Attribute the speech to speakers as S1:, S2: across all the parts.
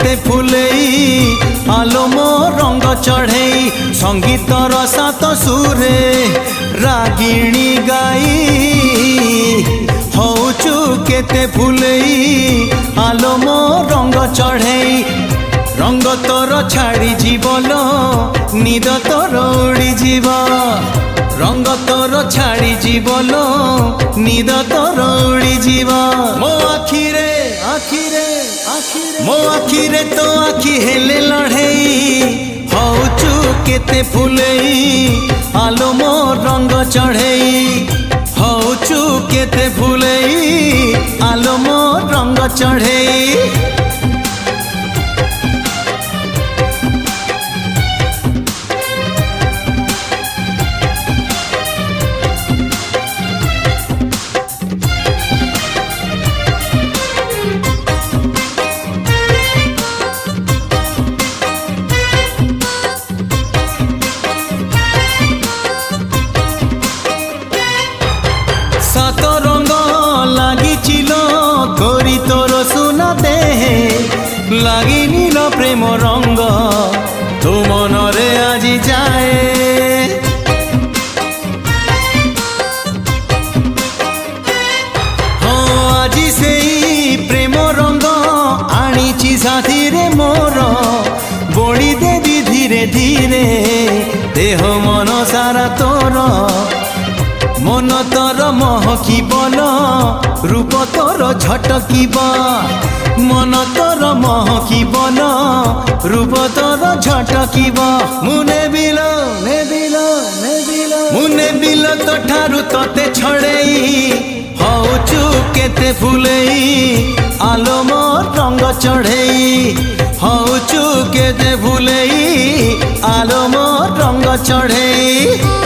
S1: केते फुलेई आलो मो रंग चढ़ेई संगीतर सात सुरे रागिणी गाई हौचु केते फुलेई आलो मो रंग चढ़ेई रंग तोर छाड़ी जीवलो निद तोर उड़ी जीव रंग तोर छाड़ी जीवलो निद तोर उड़ी जीव मो आखिरे आखिरे मो आखिरे तो आखि हेले लड़ेई हौचु केते फुलेई आलो मो रंग चढ़ेई हौचु केते फुलेई आलो मो रंग चढ़ेई सात रंग लागिचिलो करी तोर सुना देहे लागी नील प्रेम रंग तो मनरे आजी जाए हाँ आजी से प्रेम रंग आनीची साथी रे मोर बोली देवी धीरे धीरे देह मन सारा तोर मन तोर महकिबल रूप तोर झटकिब मन तोर महकिबल रूप तोर झटकिब मुने बिल मुने बिल तो ठारू तते छड़ेई हौचु केते फुलेई आलो मो रंग चढ़ेई हौचु केते फुलेई आलो मो रंग चढ़ेई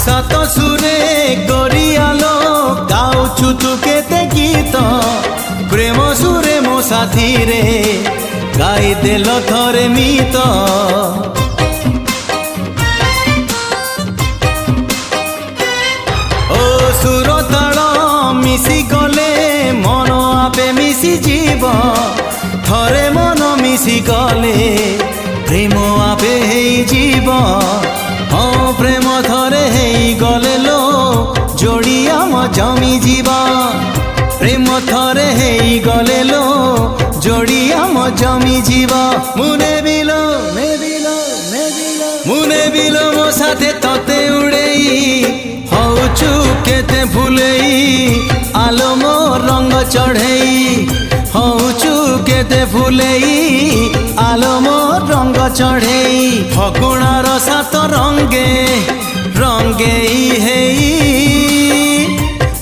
S1: सात सुरे करियालो गाउछु तू केते गीत प्रेम सुरे मो साथी रे गाई देल थरे मीत ओ सुर ताल मिसी गले मन आपे मिसी जीव थरे मन मिसी गले प्रेम आपे हेई जीव हाँ प्रेम थरे हेई गले लो जोड़ी आम जमी जीवा प्रेम थरे हेई गले लो जोड़ी आम जमी जीवा मुने बिलो मो साथे तते उड़ेई हौचु केते फुलेई आलो मो रंग चढ़ेई हौचु केते फुलेई आलो मो रंग चढ़ेई फगुणार सात रंगे रंगेई हेई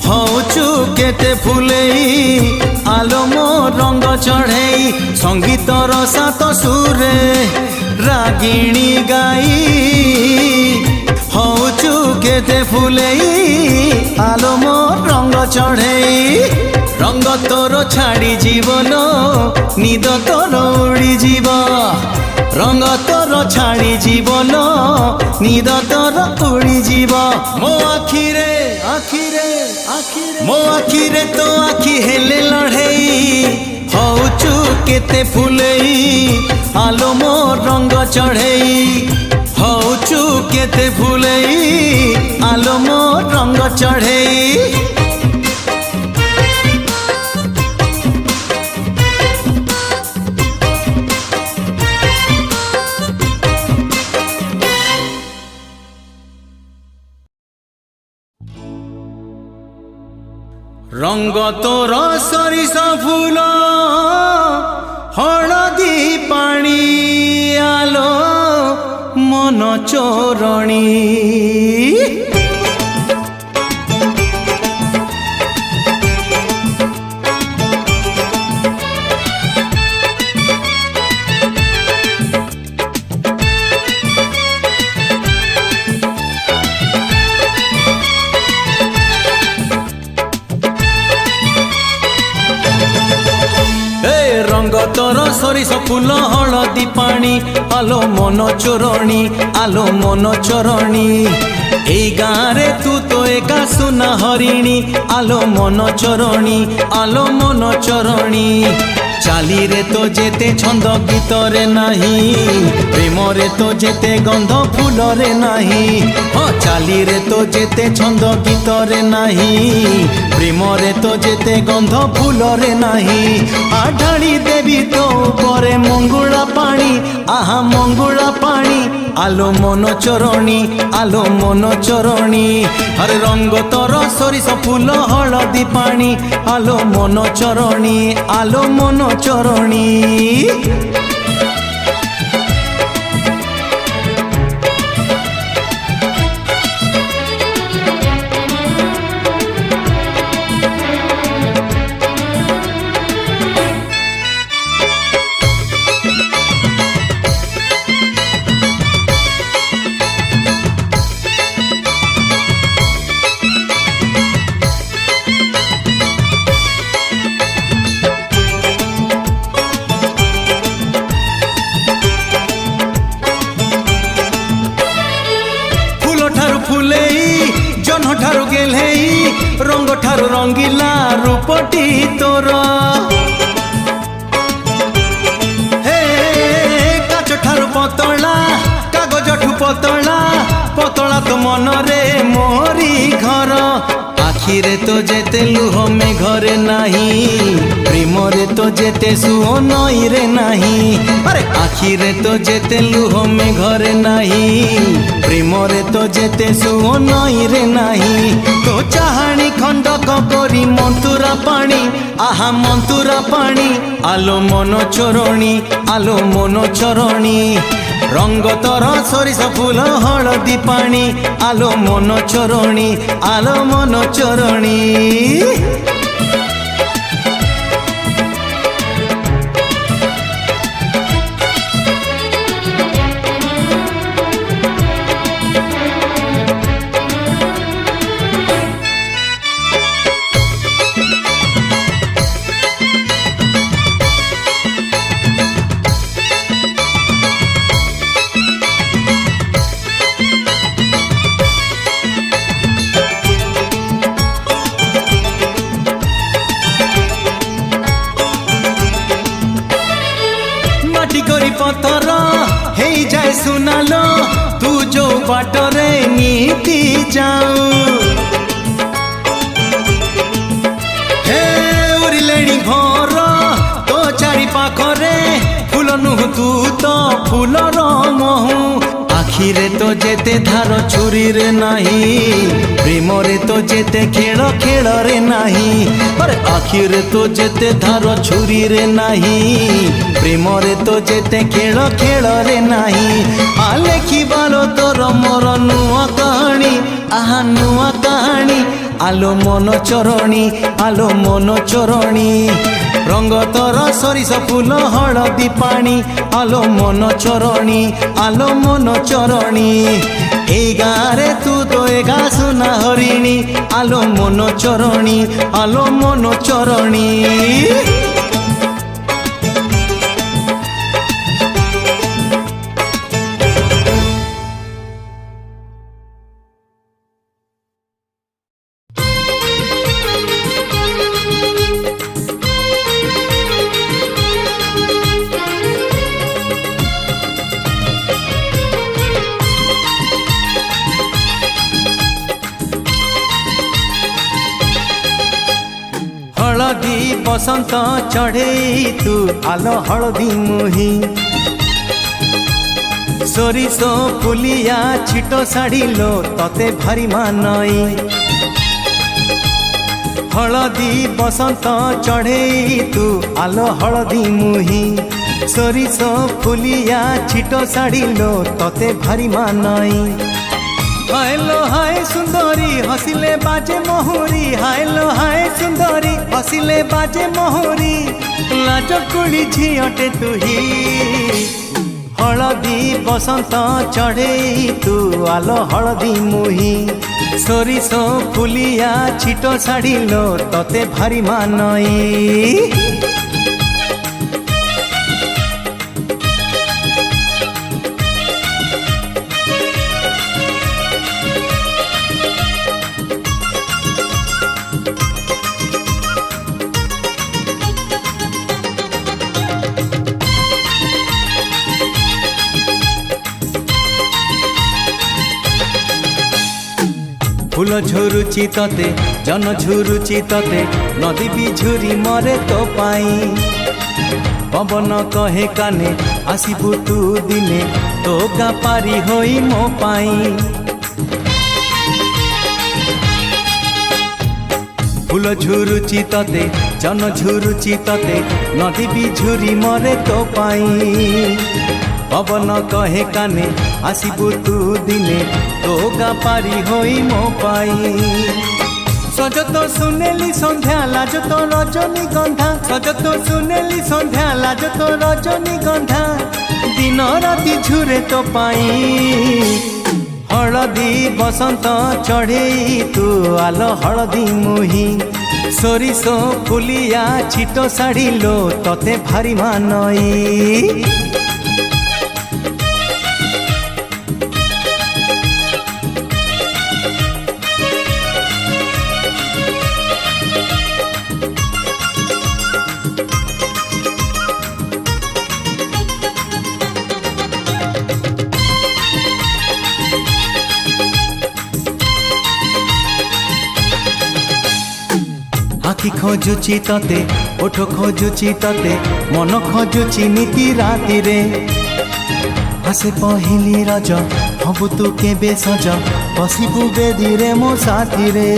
S1: हौचु केते फुलेई आलो मो रंग चढ़ेई संगीतर सात सुरे रागिणी गाई हौचु केते फुलेई आलो मो रंग चढ़ेई रंग तोर छाड़ी जीवलो निद तोर उड़ी जीव रंग तोर छाड़ी जीवलो निद तोर उड़ी जीव मो आखिरे मो आखिरे तो आखि हेले लड़ेई हौचु केते फुलेई आलो मो रंग चढ़ेई हौचु केते फुलेई आलो मो रंग चढ़ेई रंग तोर सरिस फूल हलदी पानी आलो मन चोरणी সরিষ ফুল হলদি পানি আলো মন চোরণী আলো মন চরণী এই গাঁরে তু তো একা সুনা হরিণী আলো মন চরণী আলো মন চরণী চালিরে তো যেতে ছন্দ গীতরে নাহি প্রেমরে তো যেতে গন্ধ ফুলরে নাহি চালিরে তো যেতে ছন্দ গীতরে নাহি প্রেমরে তো যেতে গন্ধ ফুলরে নাহি আঢাড়ি দেবী তো উপরে মঙ্গুলা পানি আহা মঙ্গুলা পানি আলো মন চরণী আলো মন চরণী আরে রঙ্গ তর সরিষ ফুল হলদি পানি আলো মন চরণী আলো মন চরণী जन्ह ठारू गेलेई रंग ठारू रंगीला रूपटी तोर हे काच ठारू पतला कागज ठू पतला पतला तो मन रे मोरी घर आखिरे तो जेते लुह में घरे नहीं प्रेमरे तो जेते सुह नई रे नहीं अरे आखिरे तो जेते लुह में घरे नहीं प्रेमरे तो जेते सुह नई रे नहीं तो चाहाणी खंडक करी मंतुरा पानी आहा मंतुरा पानी आलो मन चोरणी आलो मन चरणी रंग तर सरिष फूल हलदी पानी आलो मन चरणी आलो मन चरणी पथर हे जाए सुनालो तू जो बाटरे नीति जाऊ हे उड़िलेणी घर तो चारि पाखरे फूल नुह तू तो फूलर महू आखिरे तो जेते धार छुरी रे नाही प्रेमरे तो जेते खेल खेल रे नाही अरे आखिरे तो जेते धार छुरी रे नाही प्रेमरे तो जेते खेल खेल रे नाही आले की बालो तोर मोर नुआ कहानी आहा नुआ कहानी आलो मन चरणी आलो मन चरणी रंग तर सरिष फूल हलदी पानी आलो मन चरणी आलो मन चरणी ए गारे तू तो एका सुना हरिणी आलो मन चरणी आलो मन चरणी हलदी बसंत चढ़े तू आलो हलदी मुही सरिष फुलिया छिटो साड़िलो तते भारी मानई हलदी बसंत चढ़े तू आलो हलदी मुही सरिष फुलिया छिटो साड़िलो तते भारी मानई हायलो हाय सुंदरी हसिले बाजे मोहरी हायलो हाय सुंदरी हसिले बाजे मोहरी लाज कुड़ी झियटे तुही हलदी बसंत चढ़े तू आलो हलदी मुही सरिष फुलिया छिटो साड़िलो तते भारी मानई फूल झुरुची तते जन झुरुची तते नदी भी झुरी मरे तो पाई पवन कहे काने आसिबु तू दिने तो गा पारी होई मो पाई फूल झुरुची तते जन झुरुची तते नदी भी झुरी मरे तो पाई पवन कहे काने आसिबु तू दिने तो गा पारी होई मो पाई सज तो सुनेली संध्या लाज तो रजनी गंधा सज तो सुनेली संध्या लाज तो रजनी गंधा दिन राति झुरे तो पाई हलदी बसंत चढ़े तू आलो हलदी मुही सोरिष फुलिया छिट शाढ़ी लो तते भारी मानई आखि खोजुची तते ओठ खोजुची तते मन खोजुची नीति राति रे आसे पहिली रज हबु तू केबे सज बसिबु बेदी रे मो साथी रे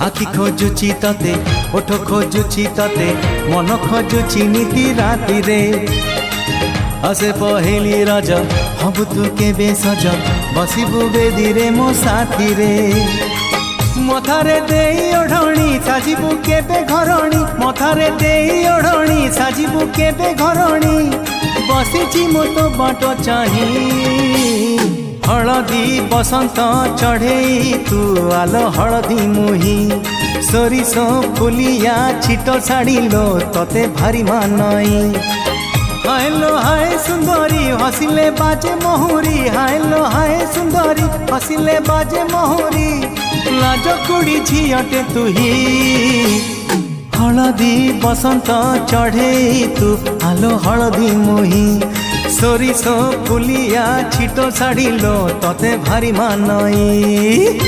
S1: आखि खोजुची तते ओठ खोजुची तते मन खोजुची नीति राति रे आसे पहिली रज हबु तू केबे सज बसिबु बेदी रे मो साथी रे मथारे देई ओढ़णी साजिबु केबे घरणी मथारे देई ओढ़णी साजिबु केबे घरणी बसिची मो तो बाट चाही हलदी बसंत चढ़े तू आलो हलदी मुही सोरिष फुलिया छिट शाढ़ी लो तते भारी मानई हाय लो हाय सुंदरी हसिले बाजे मोहरी हाय लो हाय सुंदरी हसिले बाजे मोहरी लाज कुड़ी झियटे तुही हलदी बसंत चढ़े तू आलो हलदी मुही सोरिष फुलिया छिट शाढ़ी लो तते भारी मानई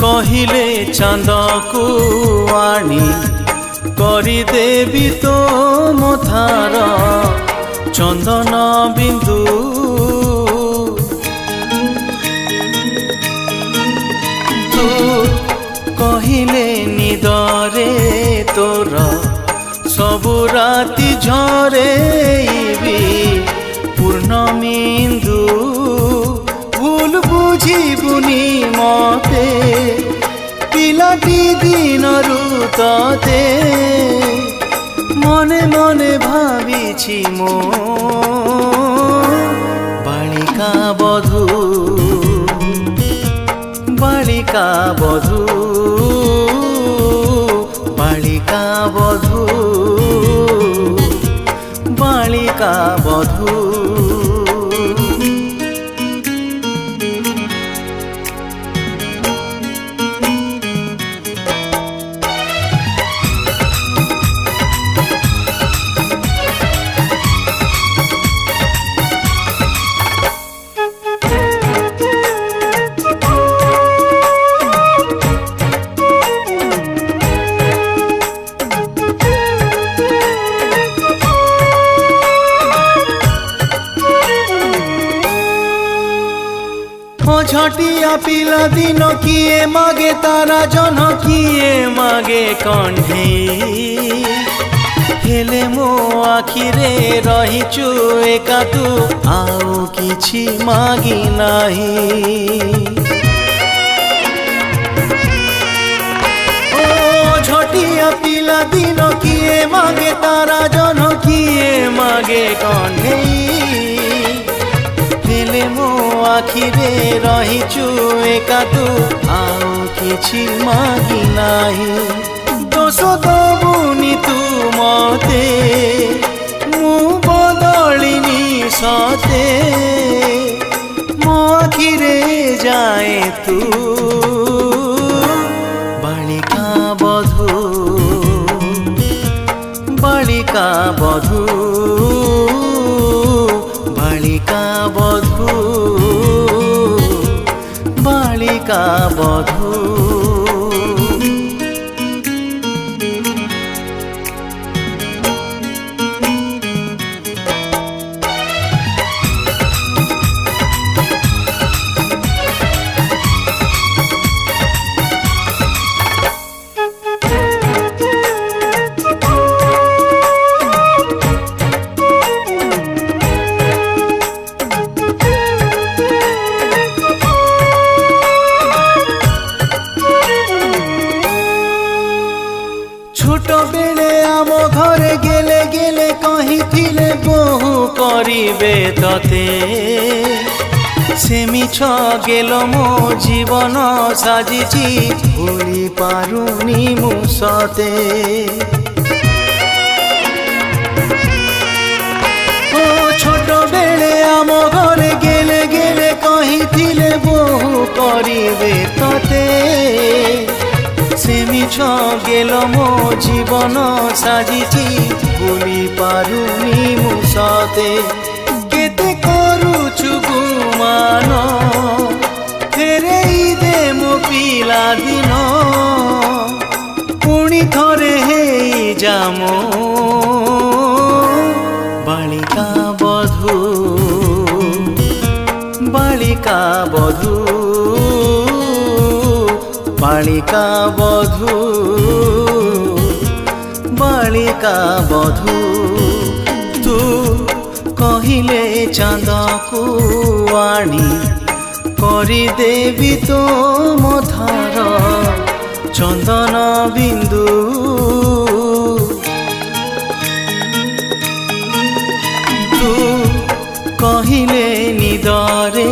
S2: कहिले चांद को आनी करी देवी तो मथार चंदन बिंदु तू कहिले निदरे तोर सबु राति झरे पूर्णमिंदु भूल बुझिबुनी मते पिलाटी दिन तते मने मने भाविछि मो बालिका बधू बालिका बधू बालिका बधू बालिका बधू
S1: ओ झटिया पिला दिन किए मागे तारा जन किए मागे कण्ढेई हेले मो आखिरे रहिचु एका तू आउ किछि मागी नाही ओ झटिया पिला दिन किए मागे तारा जन किए मागे कण्ढेई हेले मो आखिरे रहिचु एका तू आउ किछि मागी नाही दोष दबुनी तू मते मु बदलिनी सते मो आखिरे जाए तू बालिका बधू बालिका बधू बालिका बधू बालिका बधू छोट बेले आम घरे गेले गेले कहिथिले बहु करिबे तते से मिछ गेल मो जीवन साजिची भूली पारुनी मु सते ओ छोट बेले आम घरे गेले गेले कहिथिले बहु करिबे तते से मिछ गेल मो जीवन साजिची भूली पारुनी मु सते केते करूछु गुमान फेरेई दे मो पिला दिन पुणी थरे हेई जामो बालिका बधू बालिका बधू बालिका बधू बालिका बधू तू कहिले चांद को आनी करी देवी तो मथार चंदन बिंदु तू कहिले निदरे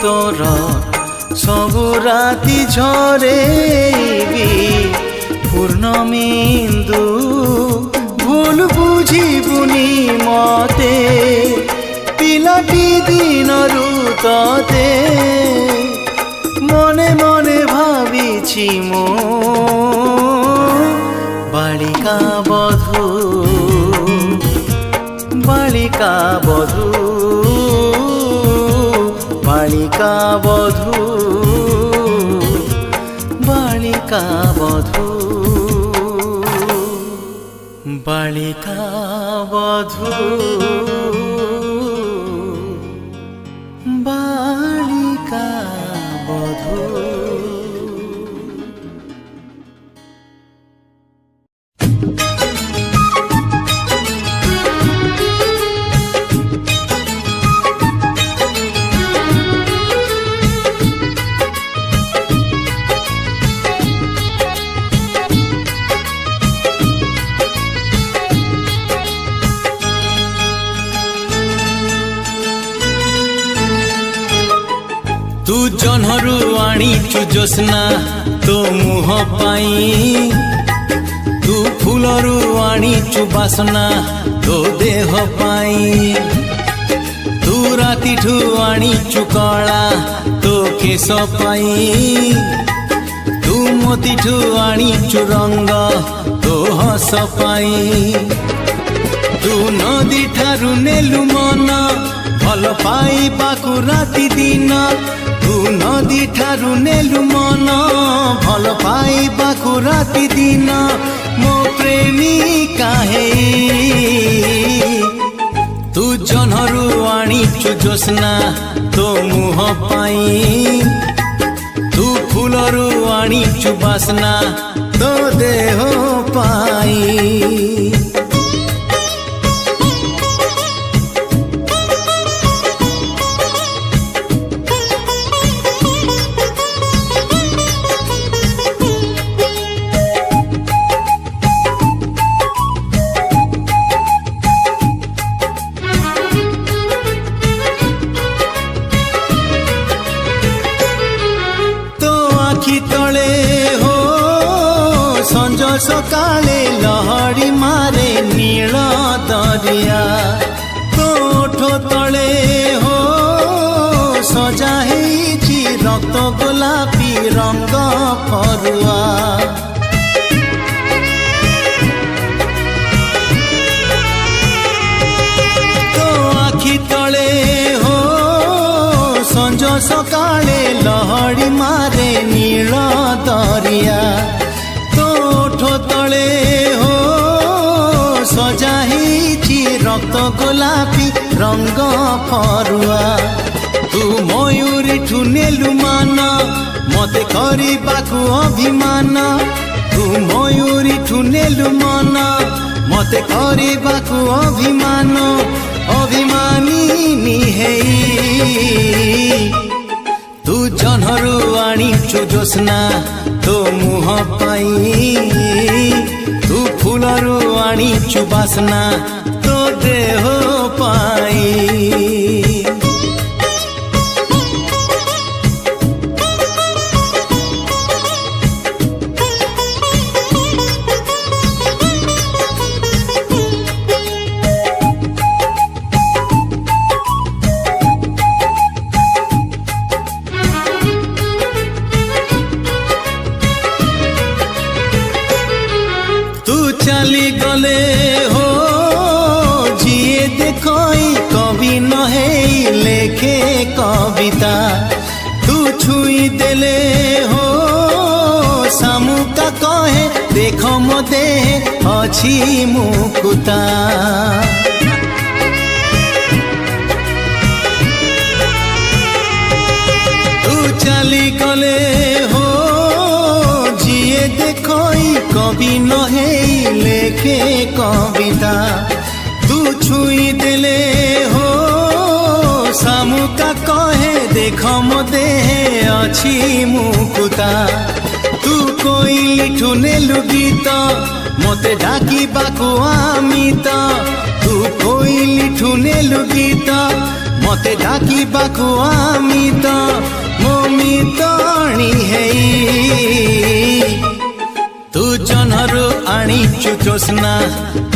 S1: तोर सबु राति झरेबी पूर्णमिंदु भूल बुझिबुनी मते पिलाटी दिन तते मने मने भाविछि मो बालिका बधू बालिका बधू बालिका बधू बालिका बधू बालिका बधू बालिका बधू तू जन्हरु आनीचु जोस्ना तो मुह पाई तू फूलरु आनीचु बासना तो देह पाई तू रातिठु आनीचु कला तो केश पाई तू मोतीठु आनीचु रंग तो हस पाई तू नदी ठारु नेलु मन भल पाइबाकु राति दिन तू नदी ठारु नेलु मन भल पाइबाकु राति दिन मो प्रेमिका हे ତୁ ଜହ୍ନରୁ ଆଣିଛୁ ଜ୍ୟୋତ୍ସ୍ନା ତୋ ମୁହଁ ପାଇଁ, ତୁ ଫୁଲରୁ ଆଣିଛୁ ବାସ୍ନା ତୋ ଦେହ ପାଇଁ। ତଳେ ହୋ ସଞ୍ଜ ସକାଳେ ଲହଡ଼ି ମାରେ ନୀଳ ଦରିଆ, ତୋଠ ତଳେ ହୋ ସଜା ହେଇଛି ରକ୍ତ ଗୋଲାପୀ ରଙ୍ଗ ଫରୁଆ। ତୋ ଆଖି ତଳେ ହୋ ସଞ୍ଜ ସକାଳେ ଲହଡ଼ି ମାରେ ନୀଳ ଦରିଆ, ତୋଠ ତଳେ ହୋ ସଜା ହେଇଛି ରକ୍ତ ଗୋଲାପୀ ରଙ୍ଗ ଫରୁଆ। ତୁ ମୟୂରୀଠୁ ନେଲୁ ମାନ ମତେ କରିବାକୁ ଅଭିମାନ, ତୁ ମୟୂରୀଠୁ ନେଲୁ ମନ ମତେ କରିବାକୁ ଅଭିମାନ, ଅଭିମାନିନୀ ହେଇ ତୁ ଜହ୍ନରୁ ଆଣିଛୁ ଜ୍ୟୋତ୍ସ୍ନା ତୋ ମୁହଁ ପାଇଁ, ତୁ ଫୁଲରୁ ଆଣିଛୁ ବାସ୍ନା ତୋ ଦେହ ପାଇଁ। ଚାଲିଗଲେ ହୋ ଯିଏ ଦେଖଇ କବି ନହେଇ ଲେଖେ କବିତା, ତୁ ଛୁଇଁ ଦେଲେ ହୋ ଶାମୁକା କହେ ଦେଖ ମୋ ଦେହେ ଅଛି ମୁକୁତା। ତୁ ଚାଲିଗଲେ ହୋ ଯିଏ ଦେଖଇ কবি নহেই লেখে কবিতা, তু ছুঁই দেলে হো শামুকা কহে দেখ মো দেহে অছি মুকুতা। তু কোইলিঠু নেলু গীত মতে ডাকিবাকু আমিত, তু কোইলিঠু নেলু গীত মতে ডাকিবাকু আমিত, মো মিতণী হেই ତୁ ଜହ୍ନରୁ ଆଣିଛୁ ଜ୍ୟୋତ୍ସ୍ନା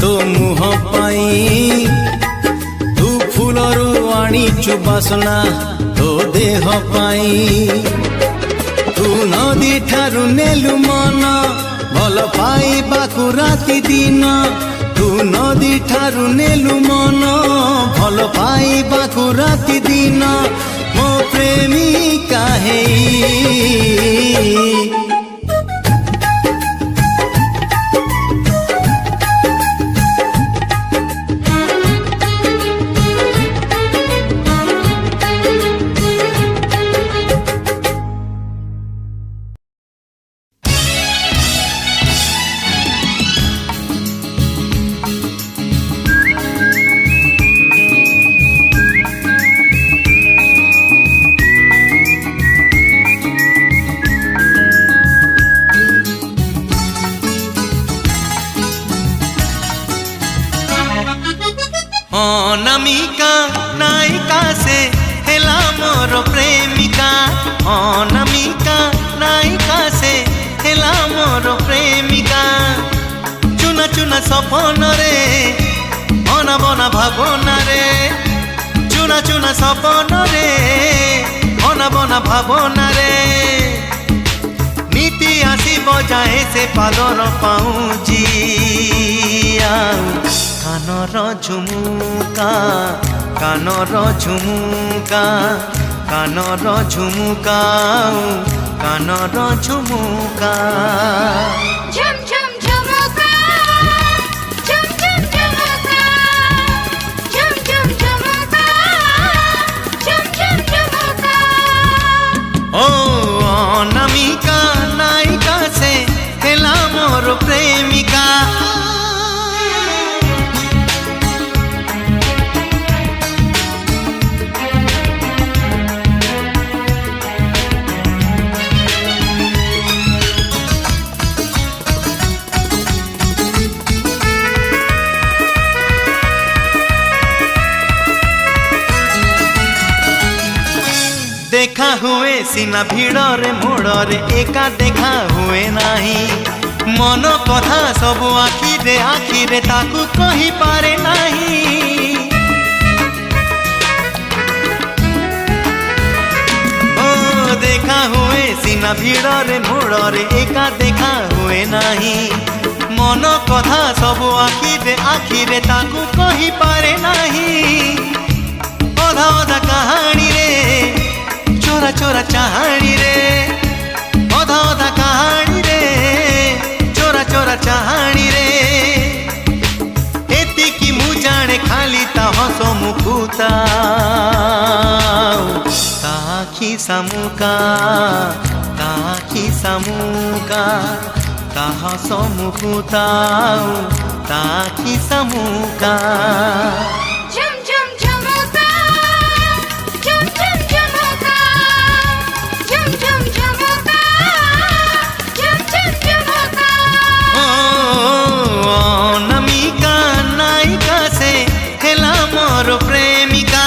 S1: ତୋ ମୁହଁ ପାଇଁ, ତୁ ଫୁଲରୁ ଆଣିଛୁ ବାସ୍ନା ତୋ ଦେହ ପାଇଁ। ତୁ ନଦୀ ଠାରୁ ନେଲୁ ମନ ଭଲ ପାଇବାକୁ ରାତି ଦିନ, ତୁ ନଦୀ ଠାରୁ ନେଲୁ ମନ ଭଲ ପାଇବାକୁ ରାତି ଦିନ, ମୋ ପ୍ରେମିକା ହେଇ অনামিকা নায়িকা সে হেলা মোর প্রেমিকা, অনামিকা নায়িকা সে হেলা মোর প্রেমিকা। চুনা চুনা সপনরে অনাবনা ভাবনারে, চুনা চুনা সপনরে অনাবনা ভাবনারে, নীতি আসিব যায় সে পালর পাউজি কানর ঝুমুকা, কানর ঝুমুকা, কানর ঝুমুকা, কানর ঝুমুকা।
S3: ঝুম ঝুম ঝুমুকা, ঝুম ঝুম ঝুমুকা, ঝুম ঝুম
S1: देखा हुए सीना भिड़रे मोड़रे एका देखा हुए नाही मन कथा सब आखिरे आखिरे ताकू कही पारे नाही ओ देखा हुए सीना भिड़रे मोड़रे एका देखा हुए नाही मन कथा सब आखिरे आखिरे ताकू कही पारे नाही अधा अधा कहानी रे चोरा चोरा चाहानी रे अधा अधा कहानी रे चोरा चोरा चाहानी रे एतिकी मु जाने खाली ता हसो मुकुता ताखी सामुका ता हसो मुकुता ताखी सामुका
S3: झम झम झमका झम झम झमका झम झम झमका झम झम झमका
S1: अनामिका नायिका से हेला मोर प्रेमिका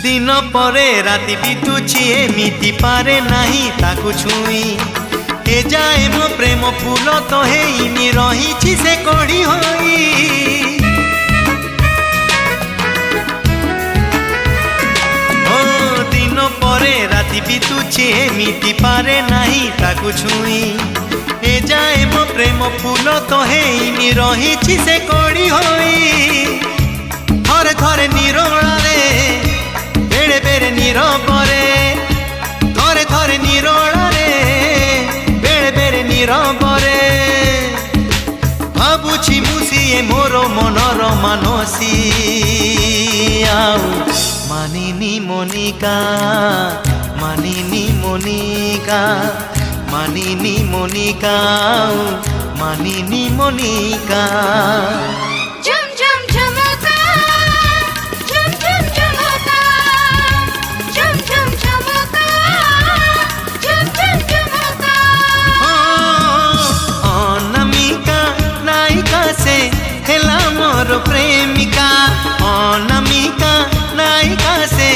S1: दिन परे राति बितुची एमिति पारे नाही ताकू छुई ए जाए मो प्रेम फूल तो हेइनी रही से कड़ी होई ओ दिन परे राति बितुची एमिति पारे नाही ताकू छुई ए जाए मो प्रेम फूल तो हेइनी रही से कड़ी होई थरे थरे निरोला रे बेड़े बेड़े नीरबरे थरे थरे निरोला रे बेड़े बेड़े नीरबरे भाबुछि मुसिए मोर मनर मानसी आउ मानिनी मोनिका मानिनी मोनिका मानिनी मोनिका मानिनी मोनिका
S3: झम झम झमका झम झम झमका झम झम झमका झम झम झमका
S1: अनामिका नायिका से हेला मोर प्रेमिका अनामिका नायिका से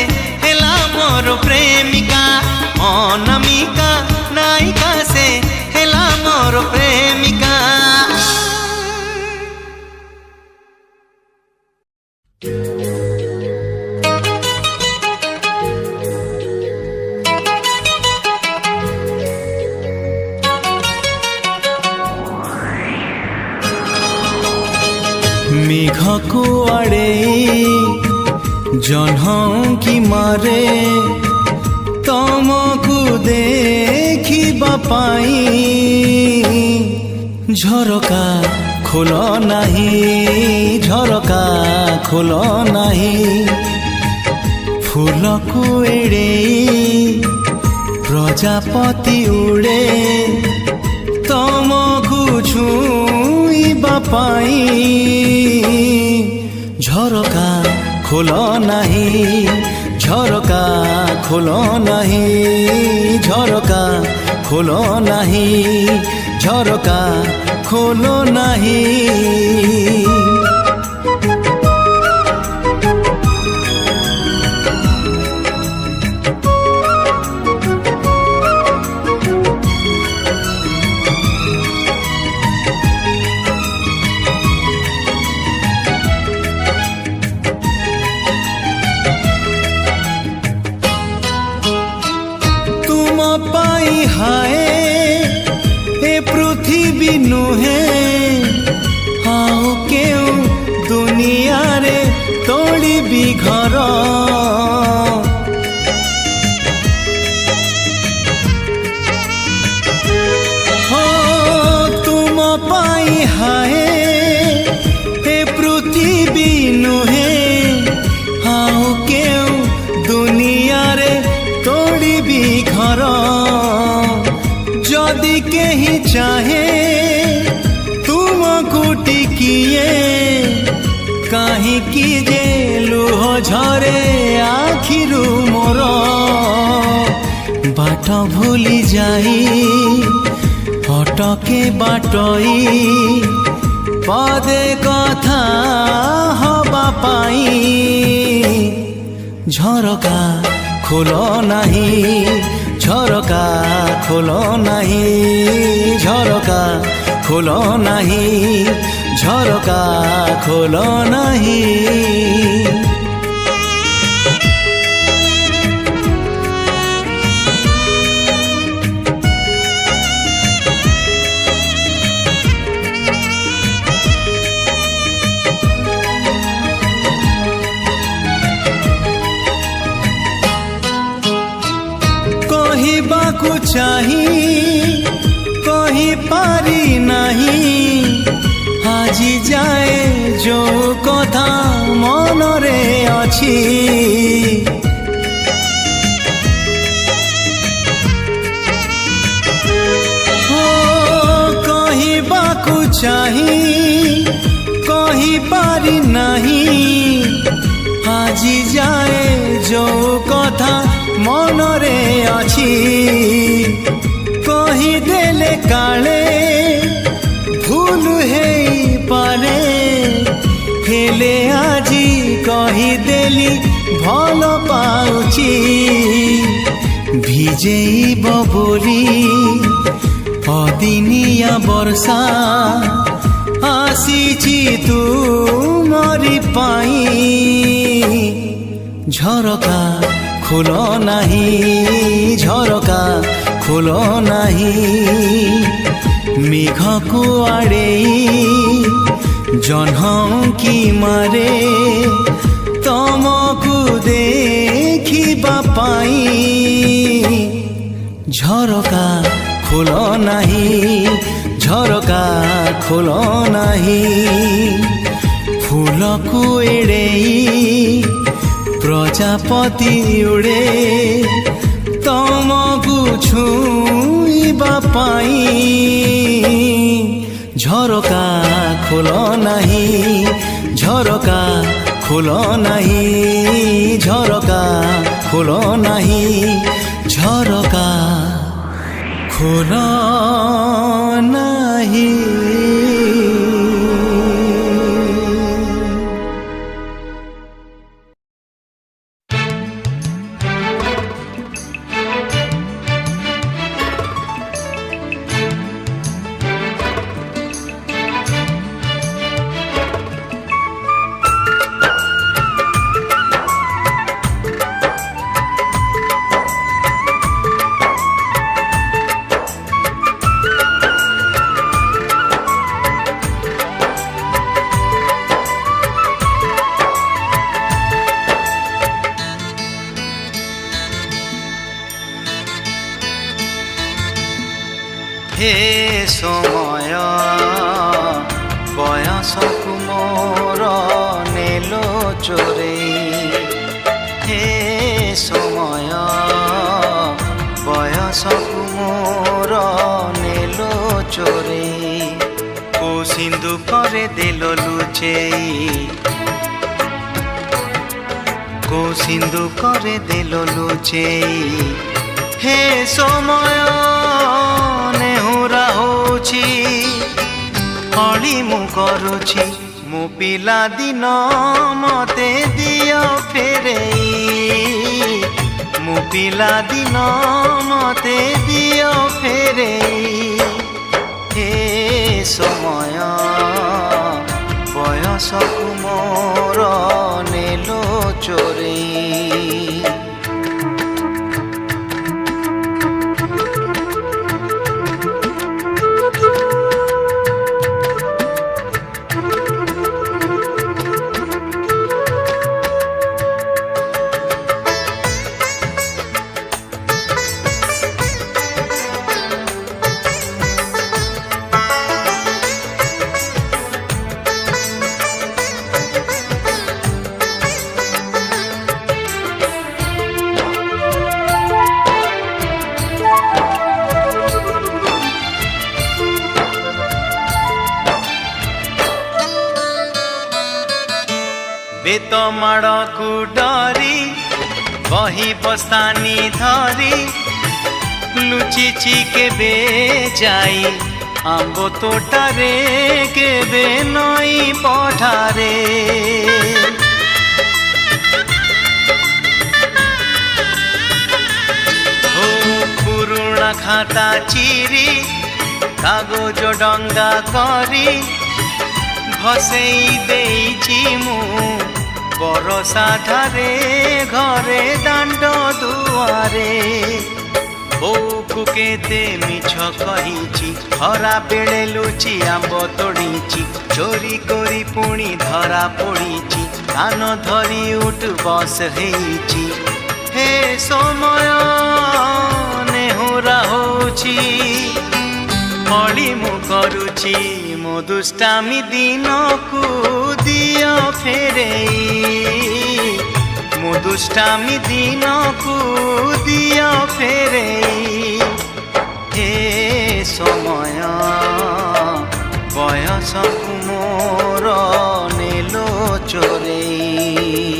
S1: हेला मोर प्रेमिका अनामिका नायिका से हेला मोर प्रेमिका मेघ को आड़े जह्न की मारे तमकु देखिबा पाई झरका खोल नाही झरका खोल नाही फूल को एड़े प्रजापति उड़े तमकु छुईबा पाई झरका खोल नाही झरका खोल नाही झरका खोल नाही झरका खोल नाही पाई हाय ए पृथ्वी नुहे आओ के ମୁହଁକୁ ଟିକିଏ କାହିଁକି ଯେ ଲୁହ ଝରେ ଆଖିରୁ ମୋର ବାଟ ଭୁଲି ଯାଇ ଅଟକେ ବାଟଇ ପଦେ କଥା ହବା ପାଇଁ ଝରକା ଖୋଲ ନାହିଁ ଝରକା ଖୋଲ ନାହିଁ ଝରକା ଖୋଲ ନାହିଁ ଝରକା ଖୋଲ ନାହିଁ କହିବାକୁ ଚାହିଁ କହିପାରି ନାହିଁ ଆଜି ଯାଏ ଯୋଉ କଥା ମନରେ ଅଛି କହିବାକୁ ଚାହିଁ କହିପାରି ନାହିଁ ଆଜି ଯାଏ ଯୋଉ କଥା ମନରେ ଅଛି କହିଦେଲେ କାଳେ ଭୁଲ ହେଇପାରେ ହେଲେ ଆଜି କହିଦେଲି ଭଲ ପାଉଛି ଭିଜେଇବ ବୋଲି ଅଦିନିଆ ବର୍ଷା ଆସିଛି ତୁମରି ପାଇଁ ଝରକା ଖୋଲ ନାହିଁ ଝରକା ଖୋଲ ନାହିଁ মেঘକୁ ଆଡ଼େଇ ଜହ୍ନକି ମାରେ ତମକୁ ଦେଖିବା ପାଇଁ ଝରକା ଖୋଲ ନାହିଁ ଝରକା ଖୋଲ ନାହିଁ ଫୁଲକୁ ଏଡ଼େଇ ପ୍ରଜାପତି ଉଡ଼େ ତମକୁ ଛୁଇଁବା ପାଇଁ ଝରକା ଖୋଲ ନାହିଁ ଝରକା ଖୋଲ ନାହିଁ ଝରକା ଖୋଲ ନାହିଁ ଝରକା ଖୋଲ ନାହିଁ
S2: হে সময় বয়সকু মোর নেল চোরেই হে সময় বয়সকু মোর নেল চোরেই কো সিন্ধু করে দেল লুচেই কো সিন্ধু করে দেল লুচেই হে সময় ନେହୁରା ହଉଛି ଅଳି ମୁଁ କରୁଛି ମୋ ପିଲା ଦିନ ମତେ ଦିଅ ଫେରେଇ ମୋ ପିଲା ଦିନ ମତେ ଦିଅ ଫେରେଇ ହେ ସମୟ ବୟସକୁ ମୋର ନେଲ ଚୋରେଇ ବେତ ମାଡ଼କୁ ଡରି ବହି ବସ୍ତାନି ଧରି ଲୁଚିଛି କେବେ ଯାଇ ଆମ୍ବ ତୋଟାରେ କେବେ ନଈ ପଠାରେ ଓ ପୁରୁଣା ଖାତା ଚିରି କାଗଜ ଡଙ୍ଗା କରି ଭସେଇ ଦେଇଛି ମୁଁ ବରଷା ଧାରେ ଘରେ ଦାଣ୍ଡ ଦୁଆରେ ବୋଉକୁ କେତେ ମିଛ କହିଛି ଖରା ବେଳେ ଲୁଚି ଆମ୍ବ ତୋଳିଛି ଚୋରି କରି ପୁଣି ଧରା ପଡ଼ିଛି କାନ ଧରି ଉଠ ବସ ହେଇଛି ହେ ସମୟ ନେହୁରା ହଉଛି ଅଳି ମୁଁ କରୁଛି ମୋ ଦୁଷ୍ଟାମି ଦିନକୁ ଦିଅ ଫେରେଇ ମୋ ଦୁଷ୍ଟାମି ଦିନକୁ ଦିଅ ଫେରେଇ ହେ ସମୟ ବୟସକୁ ମୋର ନେଲୋ ଚୋରେଇ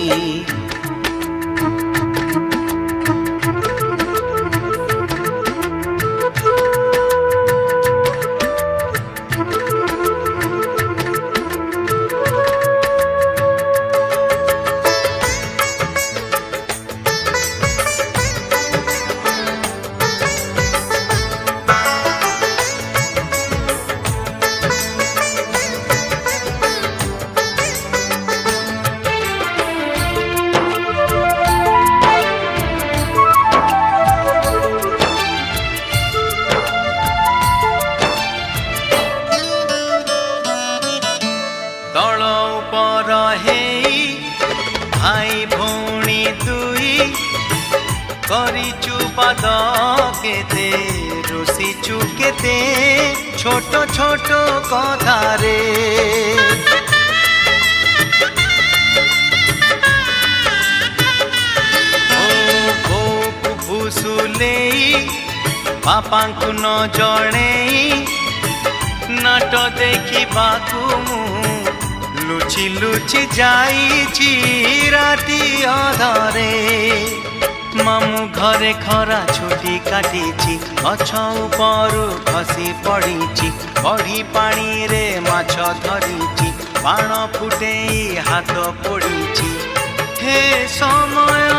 S2: କରିଛୁ ପାଦ କେତେ ରୋଷିଛୁ କେତେ ଛୋଟ ଛୋଟ କଥାରେ ଓ ବୋଉକୁ ଭୁସୁଲେଇ ବାପାଙ୍କୁ ନ ଜଣେଇ ନାଟ ଦେଖିବାକୁ ମୁଁ ଲୁଚି ଲୁଚି ଯାଇଛି ରାତି ଅଧରେ ମାମୁଁ ଘରେ ଖରା ଛୁଟି କାଟିଛି ଗଛ ଉପରୁ ଖସି ପଡ଼ିଛି ବଢ଼ି ପାଣିରେ ମାଛ ଧରିଛି ବାଣ ଫୁଟେଇ ହାତ ପୋଡ଼ିଛି ହେ ସମୟ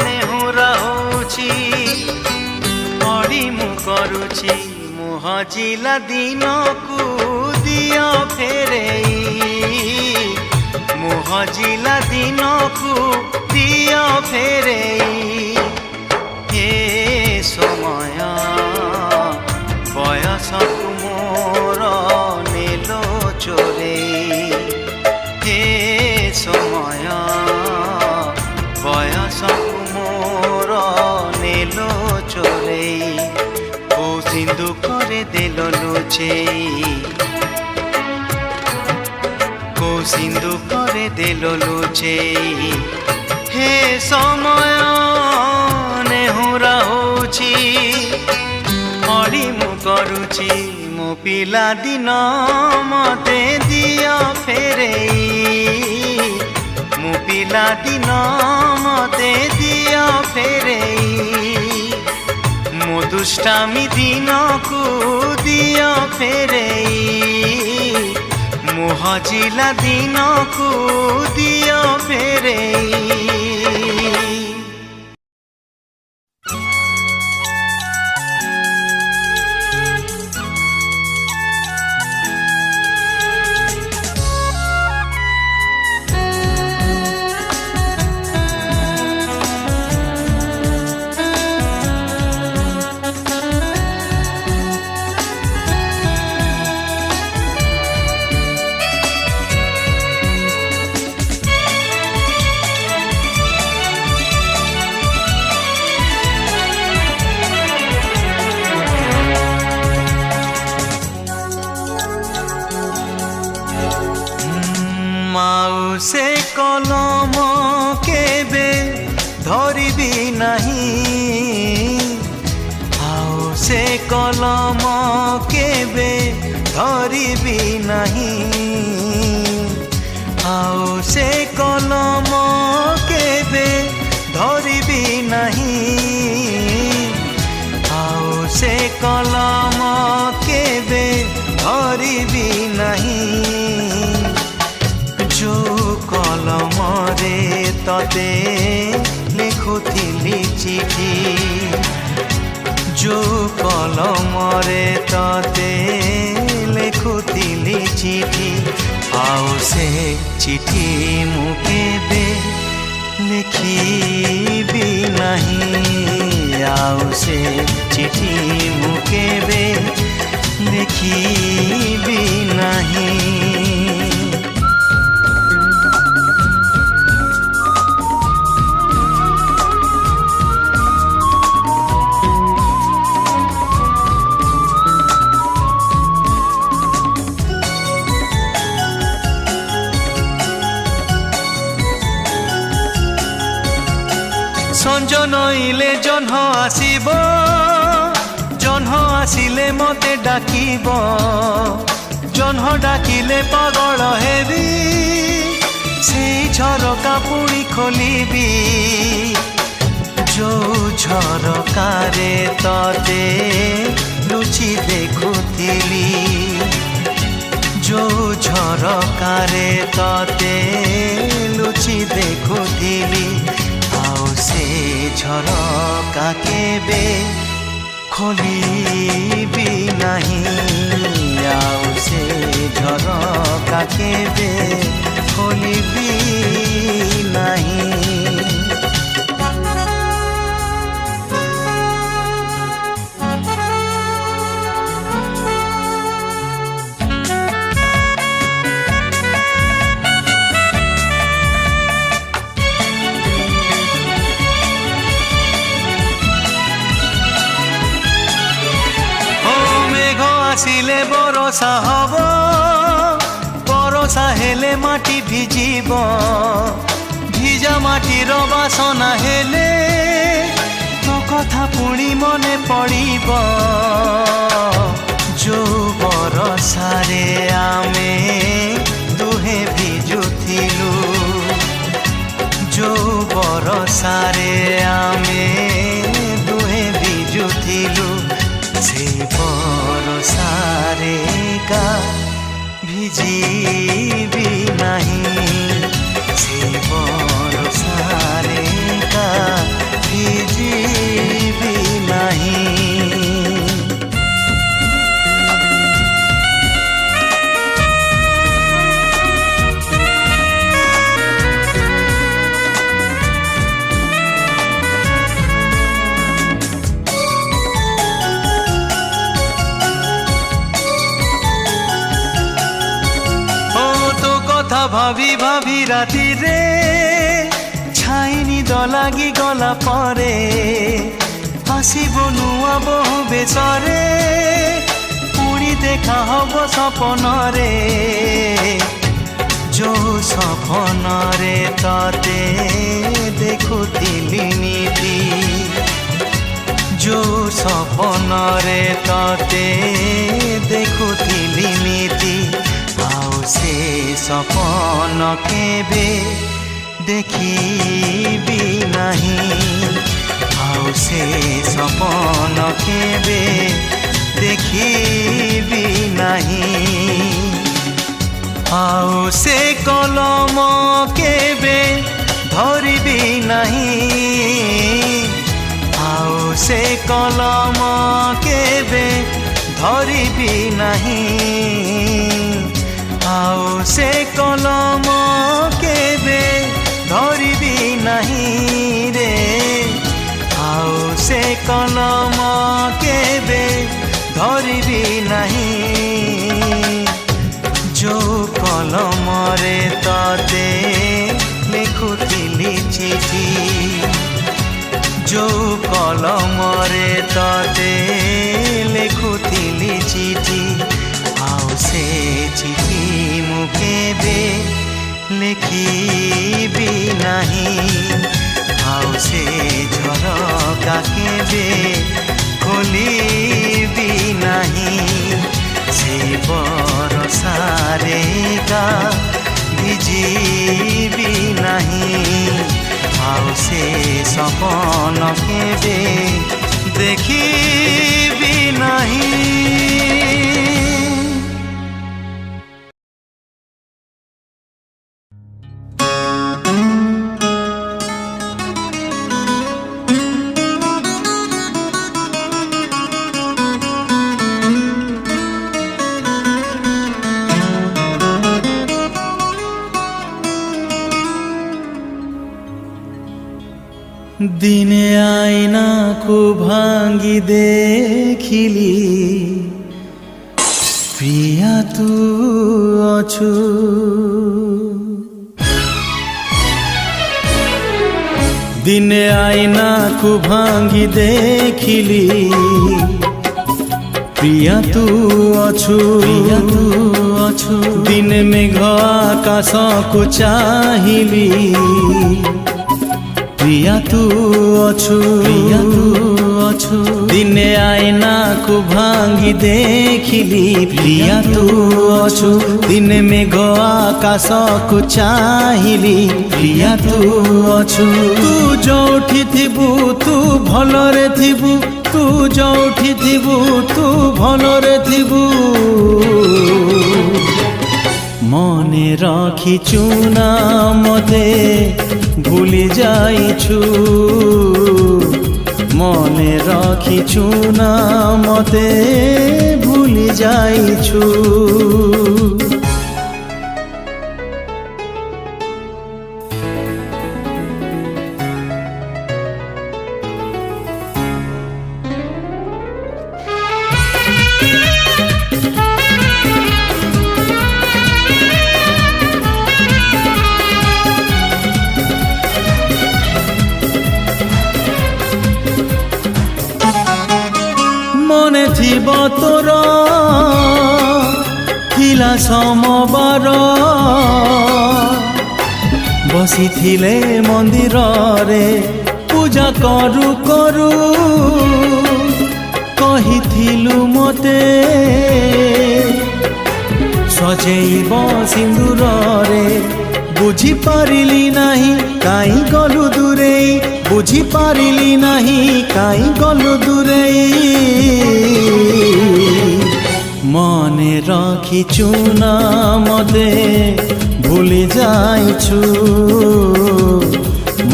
S2: ନେହୁରା ହଉଛି ଅଳି ମୁଁ କରୁଛି ମୋ ହଜିଲା ଦିନକୁ ଦିଅ ଫେରେଇ ମୋ ହଜିଲା ଦିନକୁ ଦିଅ ଫେରେଇ ହେ ସମୟ ବୟସକୁ ମୋର ନେଲୋ ଚୋରେଇ ହେ ସମୟ ବୟସକୁ ମୋର ନେଲୋ ଚୋରେଇ କୋଉ ସିନ୍ଦୁକରେ ଦେଲ ଲୁଚେଇ କୋଉ ସିନ୍ଦୁକରେ ଦେଲ ଲୁଚେଇ ହେ ସମୟ ନେହୁରା ହଉଛି ଅଳି ମୁଁ କରୁଛି ମୋ ପିଲା ଦିନ ମତେ ଦିଅ ଫେରେଇ ମୋ ପିଲା ଦିନ ମତେ ଦିଅ ଫେରେଇ ମୋ ଦୁଷ୍ଟାମି ଦିନକୁ ଦିଅ ଫେରେଇ ମୋ ହଜିଲା ଦିନକୁ ଦିଅ ଫେରେଇ से कलम केबे धरिबी नहीं आओ से कलम केबे धरिबी नहीं ଆଉ ସେ କଲମ କେବେ ଧରିବି ନାହିଁ ଆଉ ସେ କଲମ କେବେ ଧରିବି ନାହିଁ ଯୋଉ କଲମରେ ତତେ ଲେଖୁଥିଲି ଚିଠି ଯୋଉ କଲମରେ ତତେ ଲେଖୁଥିଲି ଚିଠି ଆଉ ସେ ଚିଠି ମୁଁ କେବେ ଲେଖିବି ନାହିଁ ଆଉ ସେ ଚିଠି ମୁଁ କେବେ ଲେଖିବି ନାହିଁ সঞ্জ নইলে জহ্ন আসিব জহ্ন আসিলে মতে ডাকিব জহ্ন ডাকিলে পাগল হেবি সেই ঝরকা পুଣି খোলিবি ଯୋଉ ଝରକାରେ ତତେ ଲୁଚି ଦେଖୁଥିଲି ଯୋଉ ଝରକାରେ ତତେ ଲୁଚି ଦେଖୁଥିଲି ଆଉ ସେ ଝରକା କେବେ ଖୋଲିବି ନାହିଁ ଆଉ ସେ ଝରକା କେବେ ଖୋଲିବି ନାହିଁ আসিলে বরষা হব বরষা হেলে মাটি ভিজিব ভিজা মাটির বাসনা হেলে তো কথা পুଣି মনে পড়িব ଯୋଉ ବରଷାରେ ଆମେ ଦୁହେଁ ଭିଜୁଥିଲୁ ଯୋଉ ବରଷାରେ ଆମେ ଦୁହେଁ ଭିଜୁଥିଲୁ সেই বরষারে কা ভিজিবি ନାହିଁ সেই বরষারে কা ভিজিবি ନାହିଁ ভাবি ভাবি রাতিরে ছাই নিদ লাগি গলা পরে আসিব নুয়া বহু বেশরে পুଣି দেখা হব সপনরে ଯୋଉ ସପନରେ ତତେ ଦେଖୁଥିଲି ନିତି ଯୋଉ ସପନରେ ତତେ ଦେଖୁଥିଲି ନିତି ଆଉ ସେ ସପନ କେବେ ଦେଖିବି ନାହିଁ ଆଉ ସେ ସପନ କେବେ ଦେଖିବି ନାହିଁ ଆଉ ସେ କଲମ କେବେ ଧରିବି ନାହିଁ ଆଉ ସେ କଲମ କେବେ ଧରିବି ନାହିଁ ଆଉ ସେ କଲମ କେବେ ଧରିବି ନାହିଁ ରେ ଆଉ ସେ କଲମ କେବେ ଧରିବି ନାହିଁ ଯୋଉ କଲମରେ ତତେ ଲେଖୁଥିଲି ଚିଠି ଯୋଉ କଲମରେ ତତେ ଲେଖୁଥିଲି ଚିଠି ଆଉ ସେ ଚିଠି ମୁଁ କେବେ ଲେଖିବି ନାହିଁ ଆଉ ସେ ଝରକା କେବେ ଖୋଲିବି ନାହିଁ ସେ ବରଷାରେ କା ଭିଜି ସପନ କେବେ ଦେଖିବି ନାହିଁ।
S1: দিনে আয়নাକୁ ভাঙ্গি দেখিলি প্রিয়া তু অছু। দিনে আয়নাକୁ ভাঙ্গি দেখিলি প্রিয়া তু অছু। দিনে মেঘ আকাশକୁ চাহিলি প্রিয়া তু অছু। দিনে আয়নাକୁ ভাঙ্গি দেখিলি প্রিয়া তু অছু। দিনে মেঘ আকাশକୁ চাহিলি প্রিয়া তু অছু। তু যোଉଠି থিবু তু ভলরে থিবু, তু যোଉଠି থিবু তু ভলরে থিবু। মনে রাখিছু না মতে ভুলি যাইছু, মনে রাখিছু না মতে ভুলি যাইছু। মনে থিব তোর থিলা সমবার, বসিথিলে মন্দিরে পূজা করু করু কহিথিলু মতে সজেইব সিন্দুরে। বুঝি পারিলি নাহি কাই গলু দূরেই, বুঝি পারিলি নাহি কাই গলু দূরেই। মনে রাখিছু না মতে ভুলি যাইছু,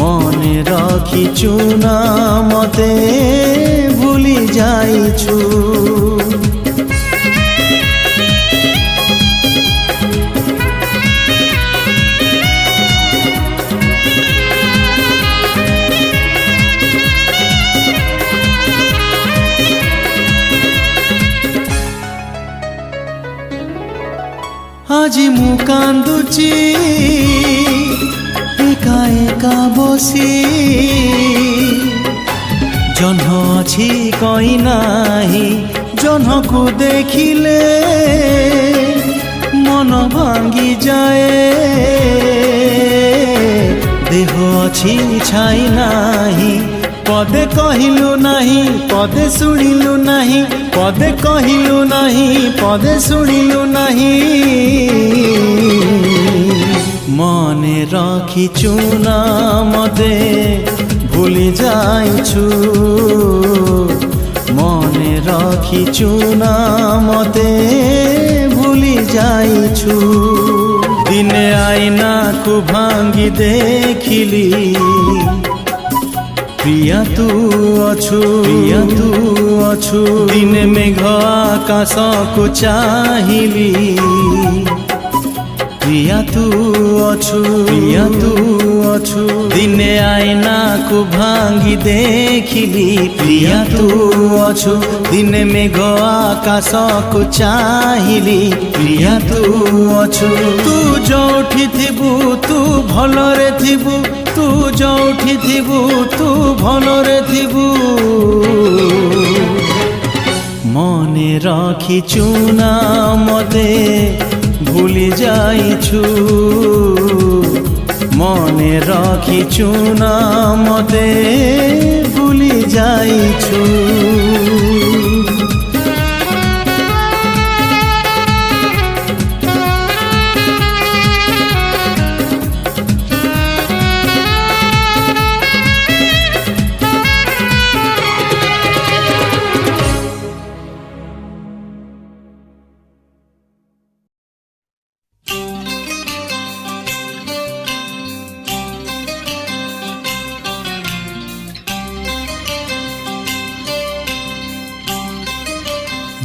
S1: মনে রাখিছু না মতে ভুলি যাইছু। আজি মু কান্দুচি একা একা বসি, জহ্ন অছি কই নাহি জহ্নকু দেখিলে মন ভাঙ্গি যায়। দেহ অছি ছাই নাহি পদে কহিলু নাহি পদে শুনিলু নাহি, পদে কহিলু নাহি পদে শুনিলু নাহি। মনে রাখিছু না মতে ভুলি যাইছু, মনে রাখিছু না মতে ভুলি যাইছু। দিনে আয়নাକୁ ভাঙ্গি দেখিলি প্রিয়া তু অছু, প্রিয়া তু অছু। দিনে মেঘ আকাশକୁ চাহিলি প্রিয়া তু অছু, প্রিয়া তু অছু। দিনে আয়নাକୁ ভাঙ্গি দেখিলি প্রিয়া তু অছু। দিনে মেঘ আকাশକୁ চাহিলি প্রিয়া তু অছু। তু যোଉଠି থিবু তু ভলরে থিবু, তু যোଉଠି থিবু তু ভলরে থিবু। মনে রাখিছু না মতে ভুলি যাইছু, মনে রাখিছু না মতে ভুলি যাইছু।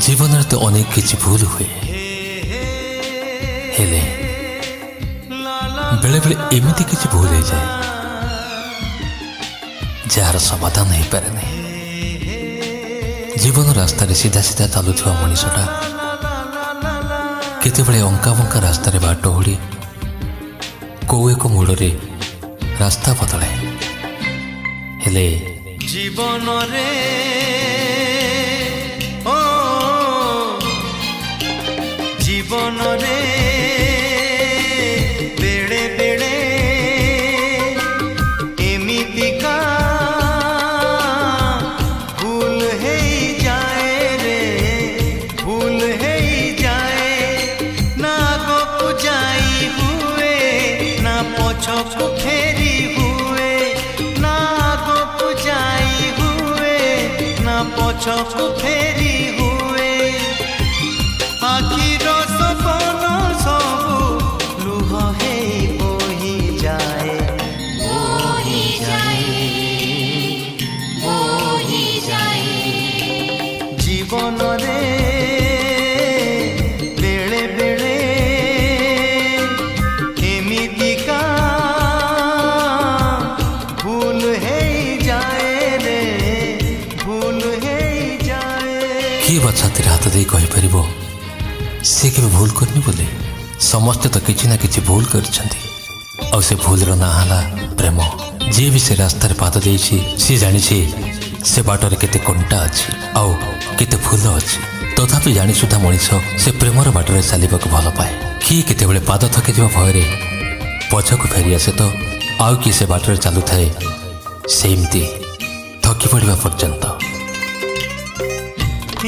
S4: जीवन तो अनेक किसी भूल हुए हेले बेले बेले एमती किसी भूल हो जाए जार समाधान हो पारे नहीं। जीवन रास्तार सीधा सीधा चलुवा मनीषटा केतेबेले अंका बंका रास्तार बाट हुड़ी कौ एक मूଳରେ रास्ता बदलाए हेले
S1: जीवन रे ओ जीवन रे बेड़े बेड़े एमितिका भूल है जाए रे भूल है जाए ना आगो जाई हुए ना पछकु फेरी हुए ना आगो जाई हुए ना पछकु फेरी हुए आखिर सपन सबु लुह हे बोही जाए
S3: बोही जाए बोही जाए
S1: जीवन रे बेले बेले एमितिका भूल है जाए रे भूल है जाए
S4: किए बा छाती हाथ दे कहीपर सी के भूल करनी बोले समस्ते तो किसी ना किसी भूल कर से भूल ना है प्रेम जी भी से रास्तार पाद दे सी जानी से बाटर केते कंटा अच्छी आउ केते फूल अच्छी तथापि जानी सुधा मनीष से प्रेमर बाटर चलने को भल पाए किए केते बेले पाद थकी भय पछक फेरी आसे तो आउ किए से बाटर चलु थाए सेमती थकी पड़ा पर्यंत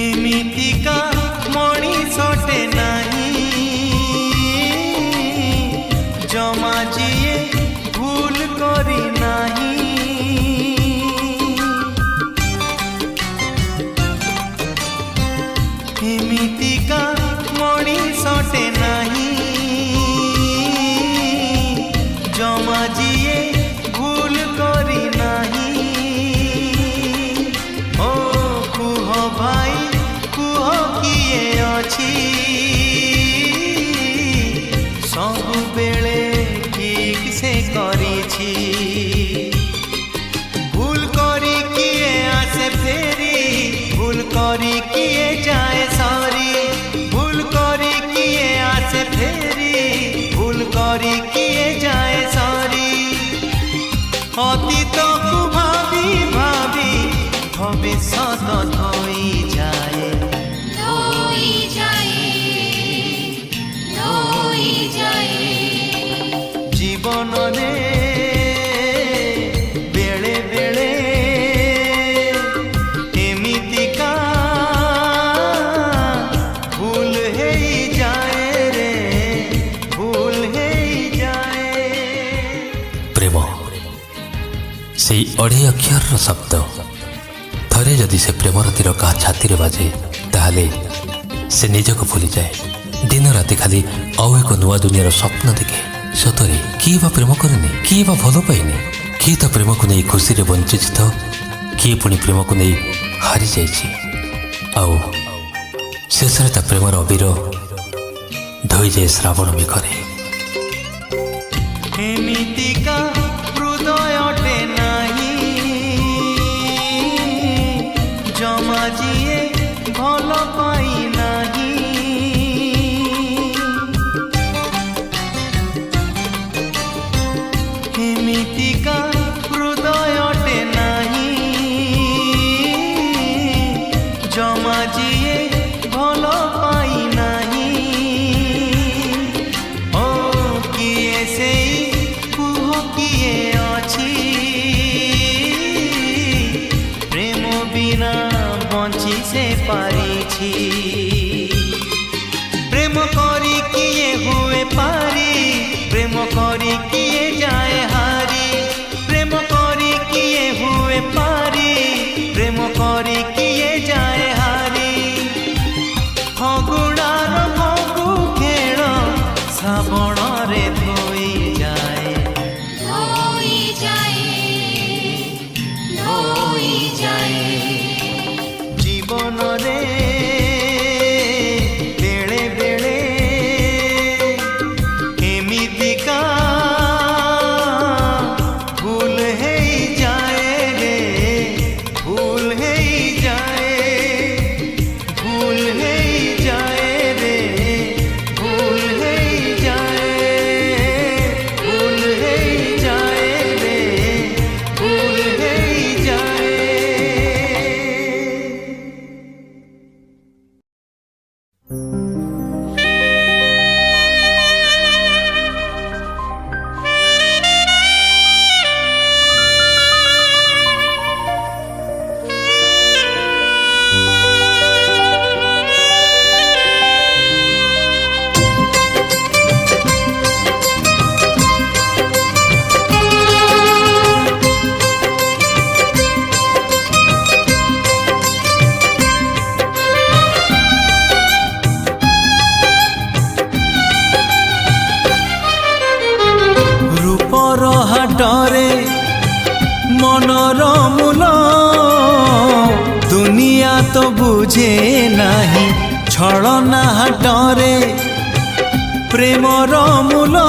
S1: एमितिका मणिषटे नाही जमा जिए भूल करी नाही एमितिका मणिषटे नाही जमा जिए भूल करी नाही ओ कुह भाई कुह किए अछि सब बेले ठीक से करिछि भूल करी किए आसे फेरी भूल करी किए जाए सारी भूल करी किए आसे फेरी भूल करी किए जाए सारी अतीत को भावी भावी भविष्यत धोई जाए
S3: धोई जाए धोई जाए
S1: जीवन रे बेले बेले एमितिका भूल है जाए रे भूल है जाए
S4: प्रेम से अढ़े अक्षर शब्द थरे जदि से प्रेमर तीर क्या छाती बाजे ताहले से निजक भूली जाए दिन राति खाली आउ एक नुआ दुनियार स्वप्न देखे सतरे किए बा प्रेम करनी किए बा भल पाइनी किए तो प्रेम को नहीं खुशी रे बंची तो किए पुणी प्रेम को नहीं हारी जाइए आउ शेष प्रेमर अबीर धोई जाए श्रावण मेघरे
S1: एमितिका हृदयटे नाही जमा जिए भल पाई नाही एमितिका हृदयटे नाही जमा जिए भल पाई नाही ओ किए से कुह किए अछि प्रेम बिना बंची से पारिछि प्रेम करी किए हुए पारी प्रेम करी किए जाए हारी प्रेम करी किए हुए पारी प्रेम करी किए जाए हारी फगुणार फगु खेल श्रावण रे धोई जाए
S3: धोई जाए धोई जाए
S1: जीवन रे ହାଟରେ ମନର ମୂଲ ଦୁନିଆ ତ ବୁଝେ ନାହିଁ ଛଳନା ହାଟରେ ପ୍ରେମର ମୂଲ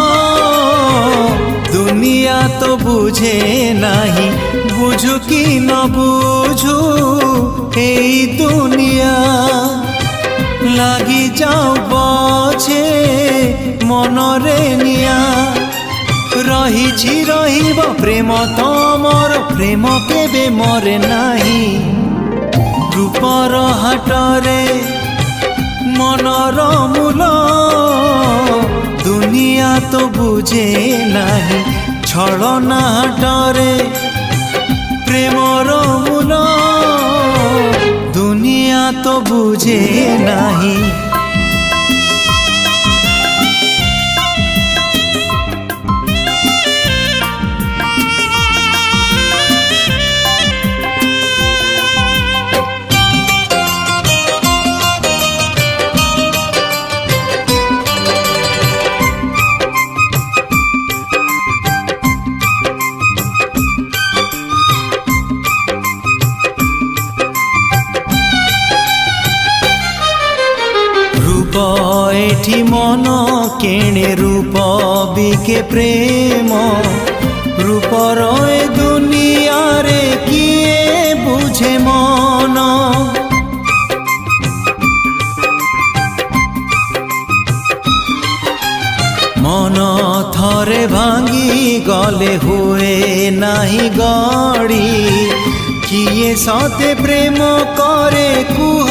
S1: ଦୁନିଆ ତ ବୁଝେ ନାହିଁ ବୁଝୁ କି ନ ବୁଝୁ ଏଇ ଦୁନିଆ লাগি যাও বছে মনরে নিয়া রহিছি রহিব প্রেম তমর প্রেম কেবে মরে নাহি রূপর হাটরে মনর মূল দুনিয়া তো বুঝে নাহি ছলনা হাটরে প্রেমর মূল দুনিয়া তো বুঝে নাহি এঠি মন কেণে রূপ বিকে প্রেম রূপর এ দুনিয়ারে কিয়ে বুঝে মন মন থরে ভাঙ্গি গলে হুয়ে নাহি গড়ি কিয়ে সতে প্রেম করে কুহ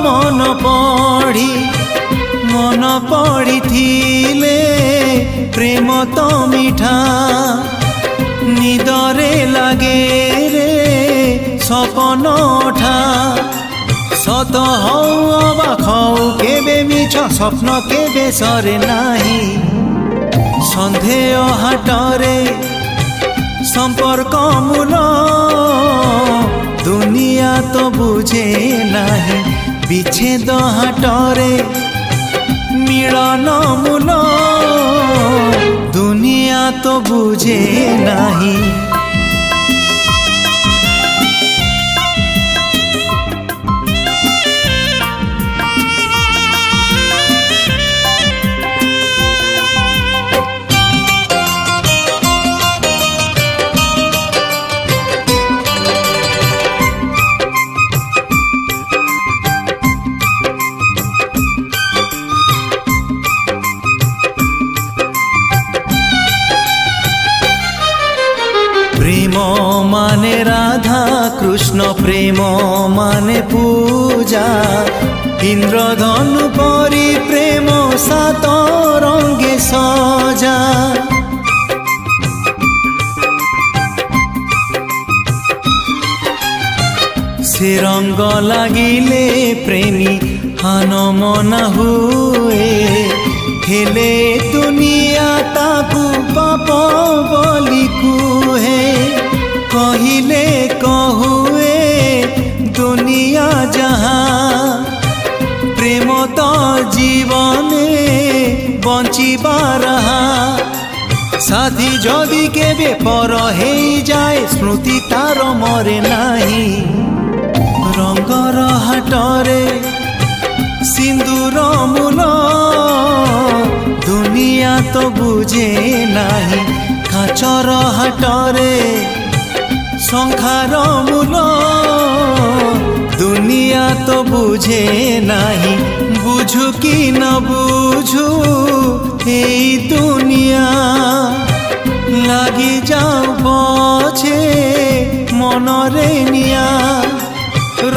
S1: মন পড়ি মন পড়িথিলে প্রেম তো মিঠা নিদরে লাগে রে সপন ওঠা সত হও অবাক হও কেবে মিছ স্বপ্ন কেবে সরে নাহি সন্দেহ হাটরে সম্পর্ক মূল দুনিয়া তো বুঝে নাহি বিচ্ছেদ হাটরে মিলন মূল দুনিয়া তো বুঝে নাহি প্রেম মানে রাধা কৃষ্ণ প্রেম মানে পূজা ইন্দ্রধনু পরি প্রেম সাত রঙ্গে সজা সে রঙ্গ লাগিলে প্রেমী হান মনা হুয়ে হেলে দুনিয়া তাকু পাপ বলি কুহে কহিলে কহুয়ে দুনিয়া যাহা প্রেম তো জীবনে বঞ্চিবা রাহা সাথী যদি কেবে পর হেই যায় স্মৃতি তার মরে নাহি রঙ্গর হাটরে সিন্দুর মূল দুনিয়া তো বুঝে নাহি কাচর হাটরে সংখার মূল দুনিয়া তো বুঝে নাহি বুঝু কি ন বুঝু এই দুনিয়া লাগি যাও বছে মনরে নিয়া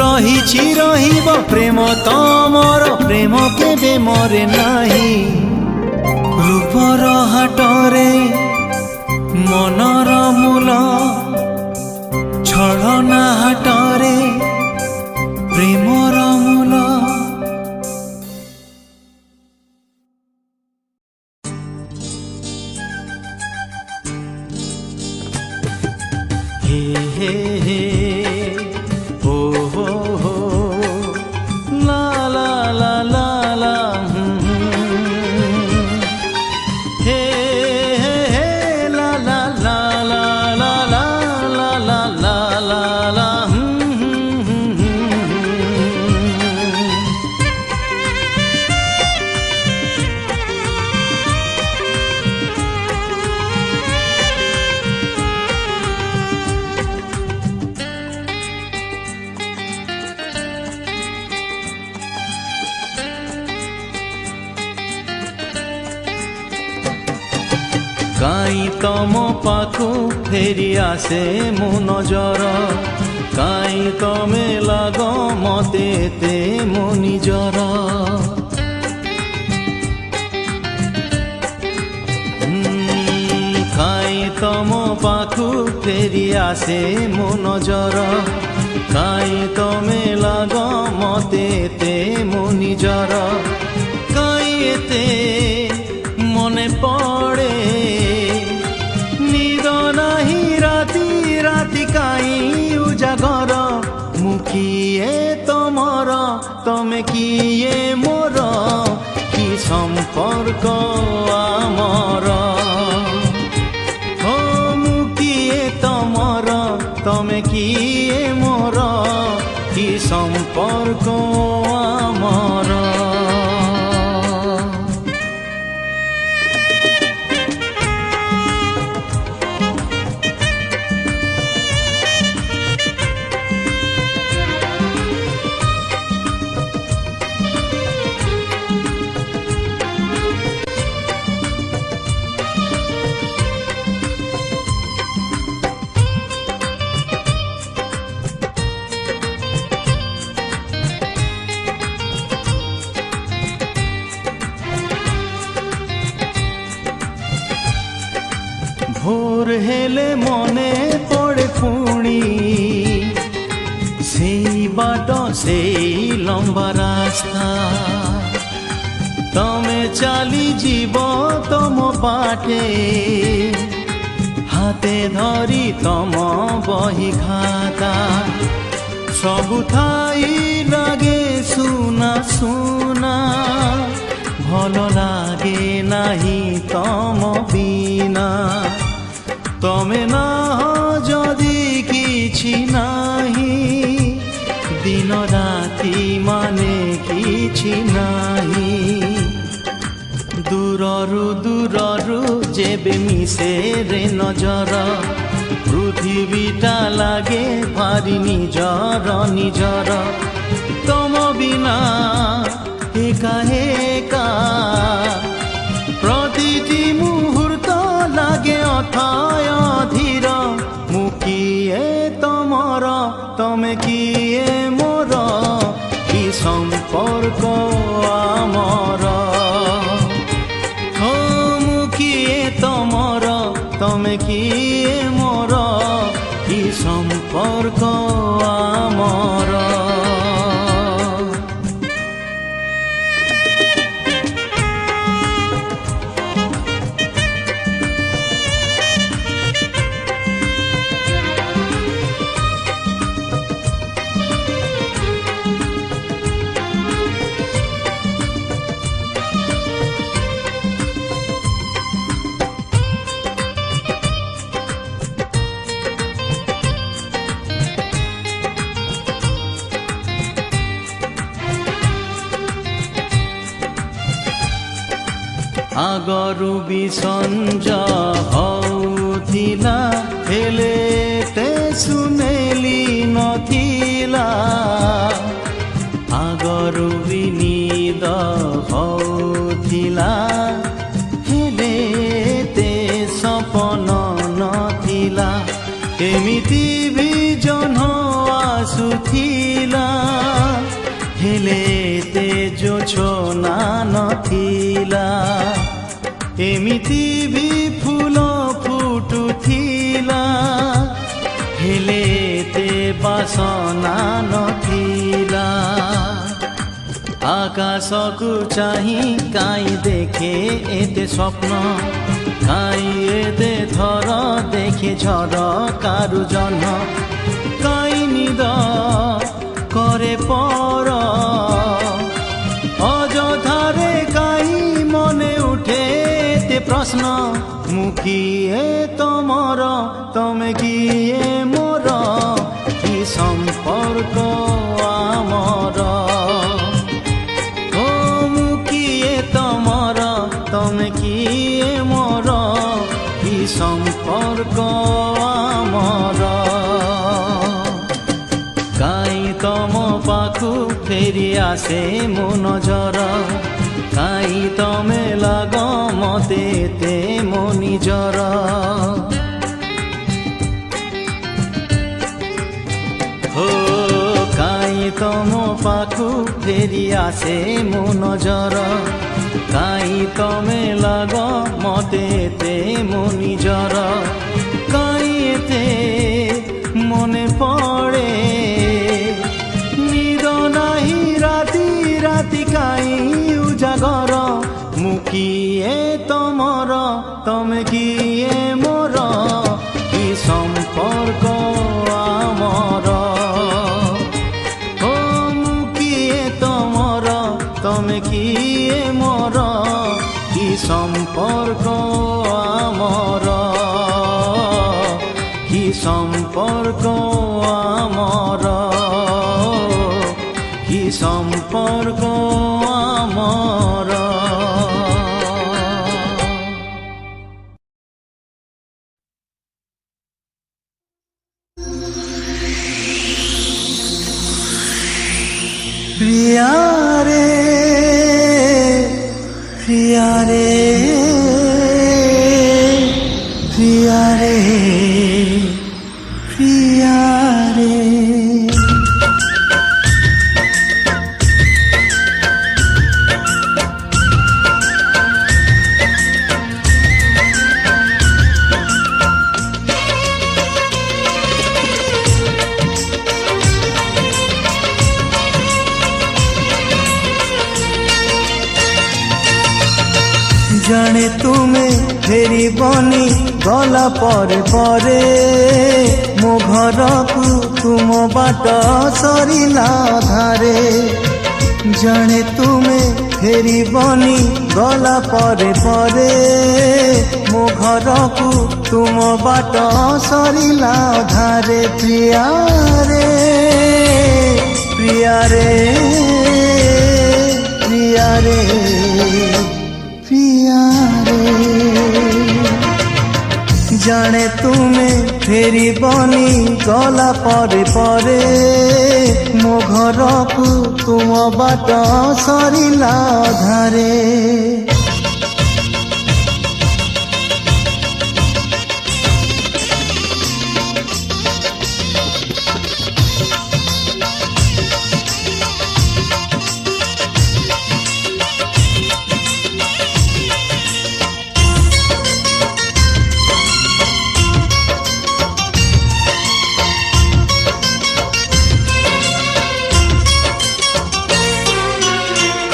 S1: রহিছি রহিব প্রেম তমর প্রেম কেবে মরে নাহি রূপর হাটরে মনর মূল ছলনা হাটরে প্রেমর মূল হে হে হে ও হো হো লা লা লা লা লা হে হে হে লা লা লা লা କାଇଁ ତମ ପାଖୁ ଫେରି ଆସେ ମୋ ନଜର କାଇଁ ତମେ ଲାଗ ମତେ ଏତେ ମୋ ନିଜର କାଇଁ ତମ ପାଖୁ ଫେରି ଆସେ ମୋ ନଜର କାଇଁ ତମେ ଲାଗ ମତେ ଏତେ ମୋ ନିଜର କାଇଁ ଏତେ মনে পড়ে নিদ নাহি রাতি রাতি কাই উজাগর মুখিয়ে তোমার তমে কিয়ে মোর কি সম্পর্ক আমার ও মুখিয়ে তোমার তমে কিয়ে মোর কি সম্পর্ক আমার ভোর হেলে মনে পড়ে পুণি সেই বাট সেই লম্বা রাস্তা তমে চালি জীব তম বাটে হাতে ধরি তম বহি খাতা সবু থাই লাগে সুনা সুনা ভাল লাগে নাহি তম বিনা তমে না যদি কিছু নাহি দিন রাতি মানে কিছু নাহি দূররু দূররু যেবে মিশে রে নজর পৃথিবীটা লাগে ভারি নিজর নিজর তম বিনা একা একা প্রতিটি মুহূর্ত লাগে অথয় ধীর মুখিয়ে তোমার তমে কিয়ে মোর কি সম্পর্ক আমার ও মুখিয়ে তোমার তমে কিয়ে মোর কি সম্পর্ক আমার আগରୁ ବି ସଞ୍ଜ ହଉଥିଲା ହେଲେ ତେ ସୁନେଲି ନଥିଲା আগରୁ ବି ନିଦ ହଉଥିଲା ହେଲେ ତେ ସପନ ନଥିଲା କେମିତି ବି ଜହ୍ନ ଆସୁଥିଲା ହେଲେ ତେ ଜୋଛନା ନଥିଲା ଏମିତି ବି ଫୁଲ ଫୁଟୁଥିଲା ହେଲେ ତେ ବାସନା ନଥିଲା ଆକାଶକୁ ଚାହିଁ କାଇଁ ଦେଖେ ଏତେ ସ୍ୱପ୍ନ କାଇଁ ଏତେ ଥର ଦେଖେ ଝରକାରୁ ଜହ୍ନ କାଇଁ ନିଦ করে পর অযথারে কাই মনে উঠে তে প্রশ্ন মুখিয়ে তোমার তমে কিয়ে মোর কি সম্পর্ক আমার ও মুখিয়ে তোমার তমে কিয়ে মোর কি সম্পর্ক আমার কাই তম পাখু ফেরি আসে মো নজর କାଇଁ ତମେ ଲାଗ ମତେ ଏତେ ମୋ ନିଜର ହୋ କାଇଁ ତମ ପାଖୁ ଫେରି ଆସେ ମୋ ନଜର କାଇଁ ତମେ ଲାଗ ମତେ ଏତେ ମୋ ନିଜର କାଇଁ ଏତେ মনে পড়ে নিদ নাহি রাতি রাতি কাই উজাগর মুকিয়ে তোমার তমে কিয়ে মোর কি সম্পর্ক আমার ও মুকিয়ে তোমার তমে কিয়ে মোর কি সম্পর্ক আমার কি সম্পর্ক আমার কি সম্পর্ক আমার প্রিয়া রে প্রিয়া রে প্রিয়া রে প্রিয়া রে জানে তুমি ফেরিবনি গলা পরে পরে ମୋ ଘରକୁ ତୁମ ବାଟ ସରିଲା ଧାରେ ଜାଣେ ତୁମେ ଫେରିବନି ଗଲା ପରେ ପରେ ମୋ ଘରକୁ ତୁମ ବାଟ ସରିଲା ଧାରେ ପ୍ରିୟା ରେ ପ୍ରିୟା ରେ ପ୍ରିୟା ରେ প্রিয়া রে জানে তুমি ফেরিবনি গলা পরে পরে ମୋ ଘରକୁ ତୁମ ବାଟ ସରିଲା ଧାରେ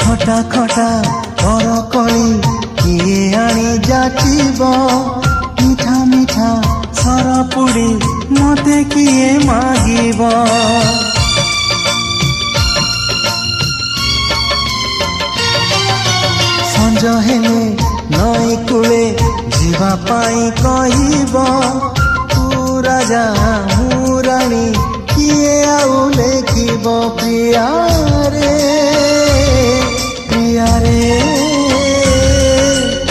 S1: খটা খটা করকলি কিয়ে আনি যাচিব মিঠা মিঠা সরপুড়ি মতে কিয়ে মাগিব সঞ্জ হেলে নই কূলে ଯିବା ପାଇଁ କହିବ ତୁ ରାଜା ମୁଁ ରାଣୀ କିଏ ଆଉ ଲେଖିବ ପ୍ରିୟା ରେ প্রিয়া রে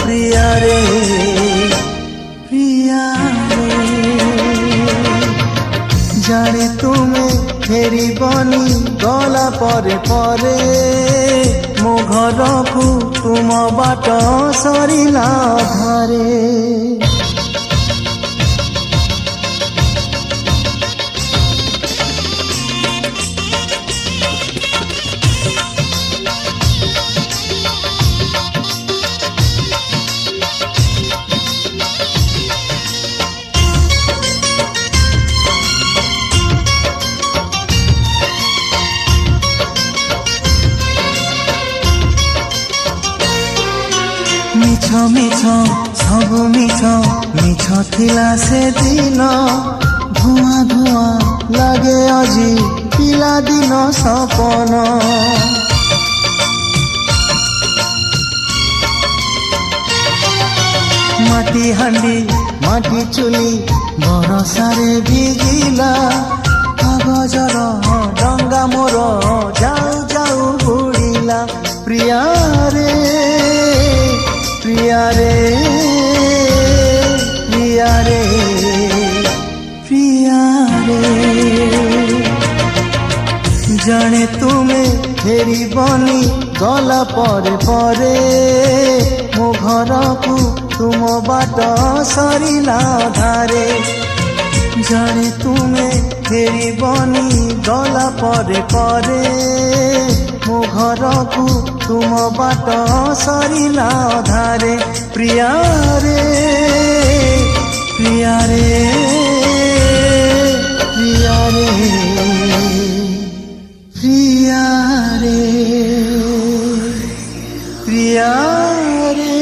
S1: প্রিয়া রে প্রিয়া রে জানে তুমি ফেরিবনি গলা পরে পরে ମୋ ଘରକୁ ତୁମ ବାଟ ସରିଲା ଧାରେ মিছ মিছ সবু মিছ মিছ ଥିଲା সেদিন ধୂଆଁ ধୂଆଁ লাগে আজি ପିଲାଦିନ ସପନ মাটি হাଣ୍ଡି মাটি চুলি বରଷାରେ ଭିଜିଲା କାଗଜର ଡଙ୍ଗା ମୋର ଯାଉ ଯାଉ ବୁଡ଼ିଲା ପ୍ରିୟା ରେ প্রিয়া রে প্রিয়া রে প্রিয়া রে জানে তুমি ফেরিবনি गला परे परे मो घर को तुम बाट सरिला धारे जाने तुम्हें फेरी बनी गला परे परे मो घर को तुम बाट सरिला धारे प्रिया रे प्रिया रे प्रिया रे प्रिया रे प्रिया रे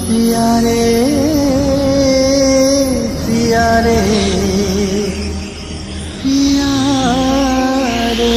S1: प्रिया रे प्रिया रे प्रिया रे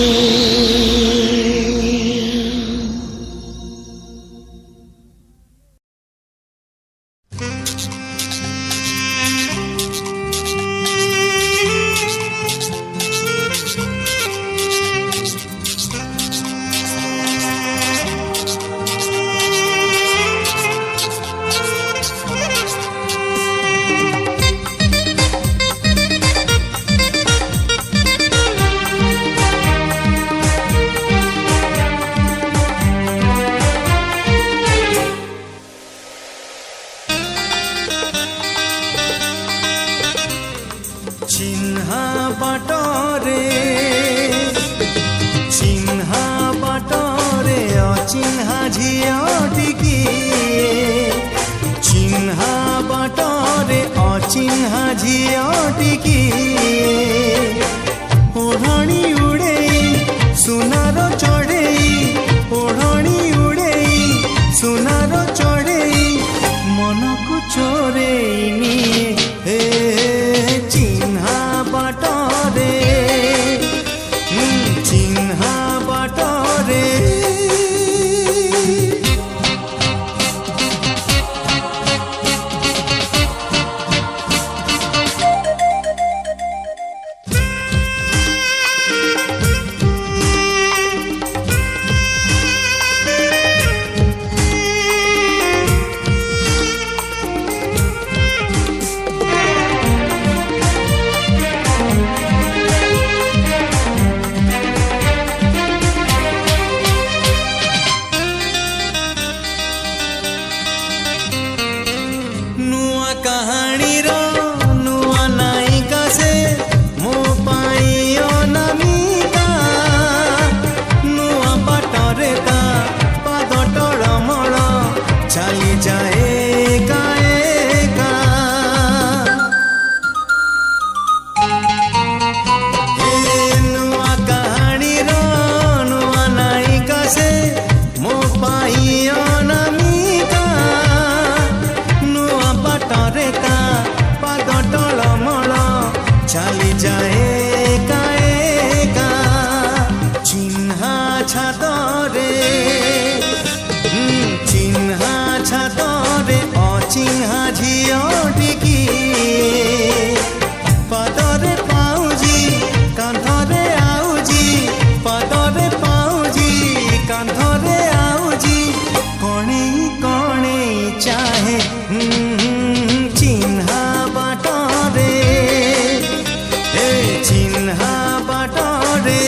S1: चिन्हा बाटरे अचिन्हा झियाटिकी चिन्हा बाटरे अचिन्हा झियाटिकी ओढ़णी उड़ेई सुनार चढ़ेई ओढ़णी उड़ेई सुनार चढ़ेई मन को चोरेई निए हे चिन्हा बाटरे चिन्हा बाटरे चली जाए एका एका चिन्हा छातरे चिन्हा छातरे अचिन्हा झियाटिकी पादरे पाउजी कांधरे आउजी पादरे पाउजी कांधरे आउजी कणेई कणेई चाहे चिन्हा बाटरे चिन्हा बाटरे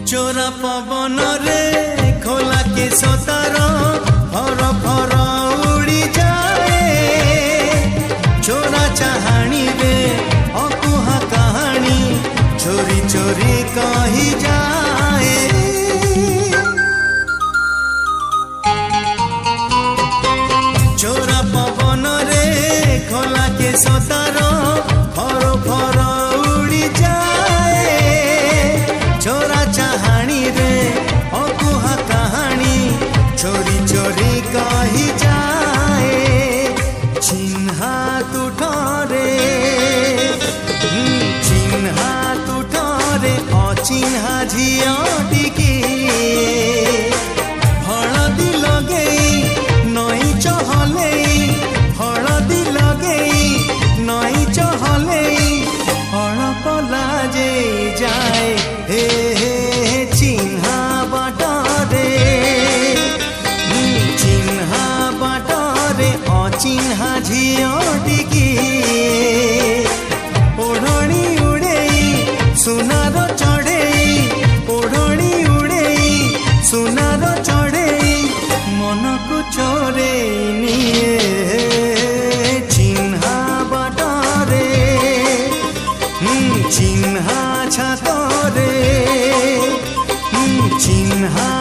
S1: चोरा पवन रे खोला के सतार फर फर उड़ी जाए चोरा चाहाणी रे अकुहा कहानी चोरी चोरी कही जाए चोरा पवन रे खोला के सतार फर फर उड़ी जाए चोरा चाहाणी रे अकुहा कहानी चोरी चोरी चिन्हा झियोटिकी ओढ़णी उड़ेई सुनार चढ़ेई ओढ़णी उड़ेई सुनार चढ़ेई मन को चोरेई निये चिन्हा बाटरे चिन्हा छातरे चिन्हा